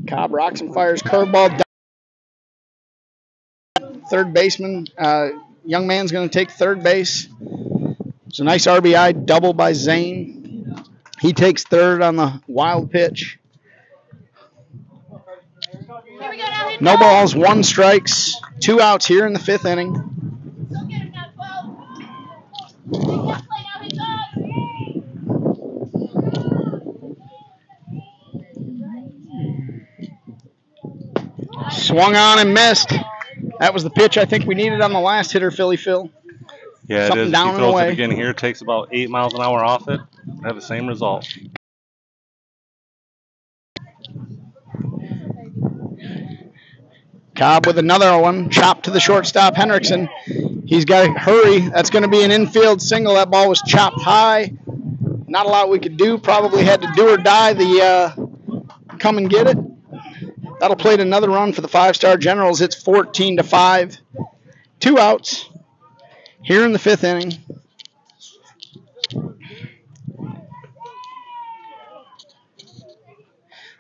Cobb rocks and fires curveball. Third baseman, young man's going to take third base. It's a nice RBI double by Zane. He takes third on the wild pitch. No balls, 1 strikes, 2 outs here in the 5th inning. Swung on and missed. That was the pitch I think we needed on the last hitter, Philly Phil. Yeah, Something it is. down If he and throws away. it again here, it takes about 8 miles an hour off it. Have the same result. Cobb with another one, chopped to the shortstop, Hendrickson. He's got to hurry. That's going to be an infield single. That ball was chopped high. Not a lot we could do. Probably had to do or die the come and get it. That'll plate another run for the Five-Star Generals. It's 14-5. 2 outs here in the 5th inning.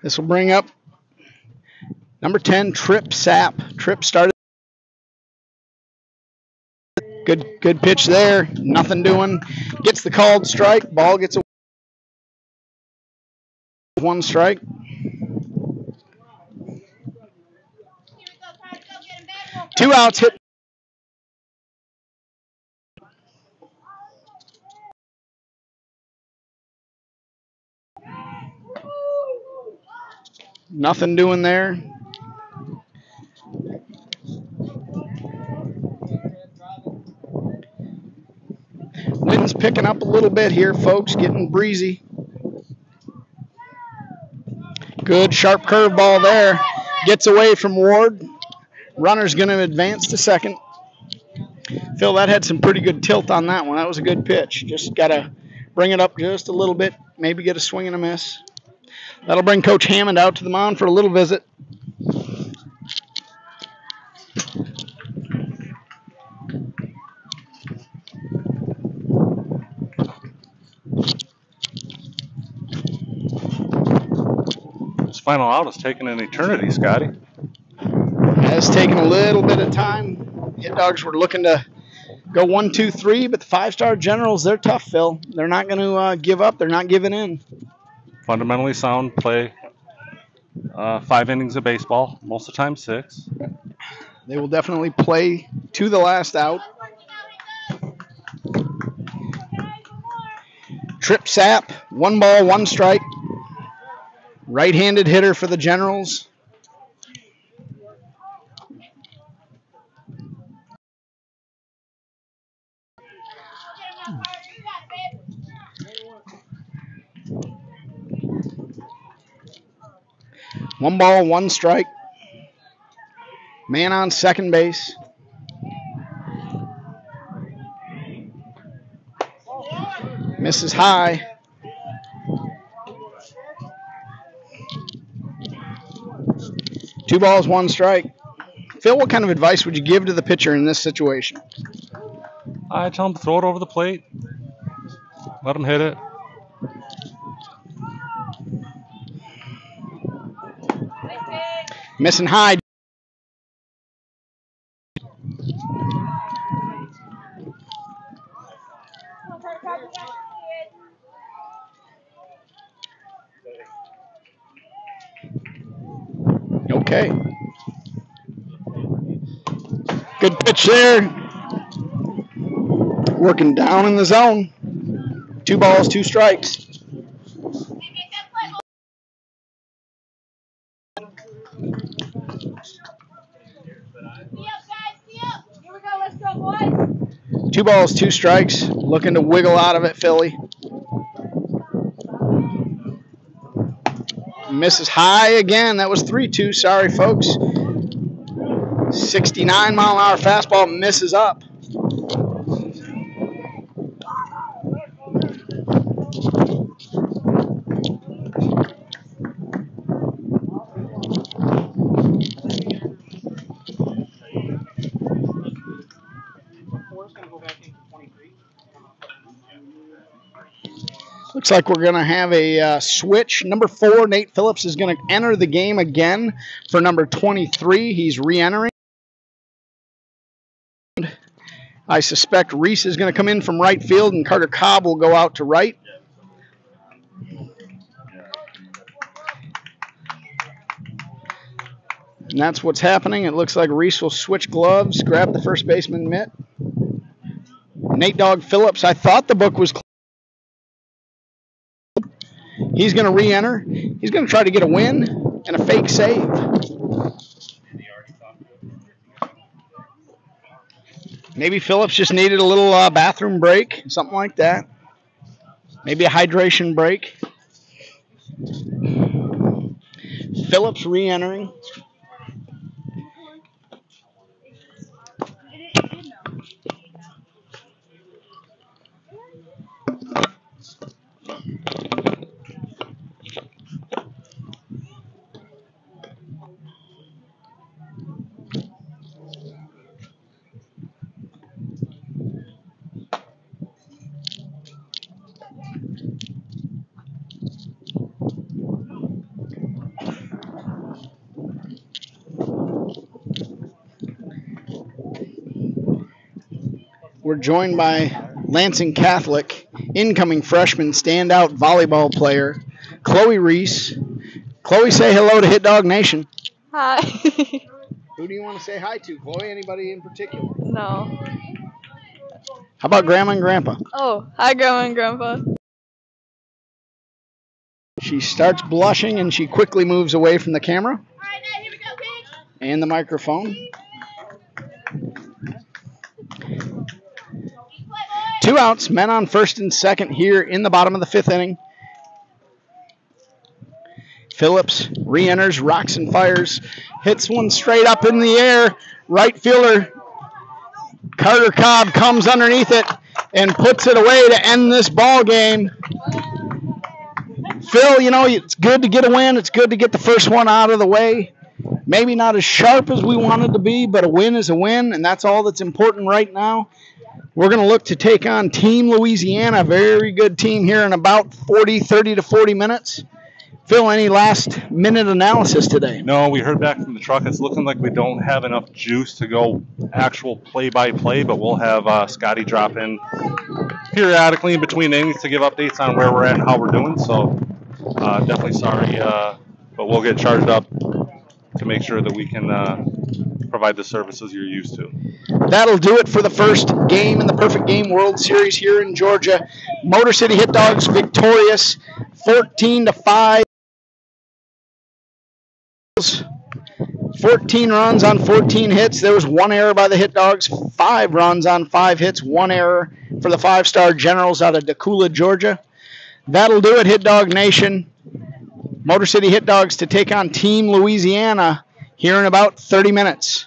This will bring up number 10, Tripp Sapp. Tripp started. Good pitch there. Nothing doing. Gets the called strike. Ball gets a 1 strike. Two outs hit. Nothing doing there. Wind's picking up a little bit here, folks. Getting breezy. Good sharp curveball there. Gets away from Ward. Runner's going to advance to second. Phil, that had some pretty good tilt on that one. That was a good pitch. Just got to bring it up just a little bit. Maybe get a swing and a miss. That'll bring Coach Hammond out to the mound for a little visit. This final out is taking an eternity, Scotty. Has taken a little bit of time. Hit Dogs were looking to go 1, 2, 3, but the 5-star Generals, they're tough, Phil. They're not going to give up. They're not giving in. Fundamentally sound play. 5 innings of baseball, most of the time 6. They will definitely play to the last out. Trip Sapp, 1 ball, 1 strike. Right-handed hitter for the Generals. One ball, 1 strike. Man on second base. Misses high. Two balls, 1 strike. Phil, what kind of advice would you give to the pitcher in this situation? I tell him to throw it over the plate. Let him hit it. Missing high. Okay. Good pitch there. Working down in the zone. 2 balls, 2 strikes. Let's go, boys. 2 balls, 2 strikes. Looking to wiggle out of it, Philly. Misses high again. That was 3-2. Sorry, folks. 69-mile-an-hour fastball misses up. Looks like we're going to have a switch. Number 4, Nate Phillips, is going to enter the game again for number 23. He's re-entering. I suspect Reese is going to come in from right field, and Carter Cobb will go out to right. And that's what's happening. It looks like Reese will switch gloves, grab the first baseman mitt. Nate Dog Phillips, I thought the book was closed. He's going to re-enter. He's going to try to get a win and a fake save. Maybe Phillips just needed a little bathroom break, something like that. Maybe a hydration break. Phillips re-entering. We're joined by Lansing Catholic, incoming freshman standout volleyball player, Chloe Reese. Chloe, say hello to Hit Dog Nation. Hi. Who do you want to say hi to, Chloe? Anybody in particular? No. How about Grandma and Grandpa? Oh, hi, Grandma and Grandpa. She starts blushing and she quickly moves away from the camera. All right, now here we go, Gage. And the microphone. 2 outs, men on first and second here in the bottom of the 5th inning. Phillips re-enters, rocks and fires, hits one straight up in the air. Right fielder Carter Cobb comes underneath it and puts it away to end this ball game. Phil, you know, it's good to get a win. It's good to get the first one out of the way. Maybe not as sharp as we wanted to be, but a win is a win, and that's all that's important right now. We're going to look to take on Team Louisiana, a very good team here in about 30 to 40 minutes. Phil, any last-minute analysis today? No, we heard back from the truck. It's looking like we don't have enough juice to go actual play-by-play, but we'll have Scotty drop in periodically in between innings to give updates on where we're at and how we're doing. So definitely sorry, but we'll get charged up to make sure that we can provide the services you're used to. That'll do it for the first game in the Perfect Game World Series here in Georgia. Motor City Hit Dogs victorious 14-5. 14 runs on 14 hits. There was one error by the Hit Dogs, 5 runs on 5 hits, 1 error for the 5-star Generals out of Decula, Georgia. That'll do it, Hit Dog Nation. Motor City Hit Dogs to take on Team Louisiana here in about 30 minutes.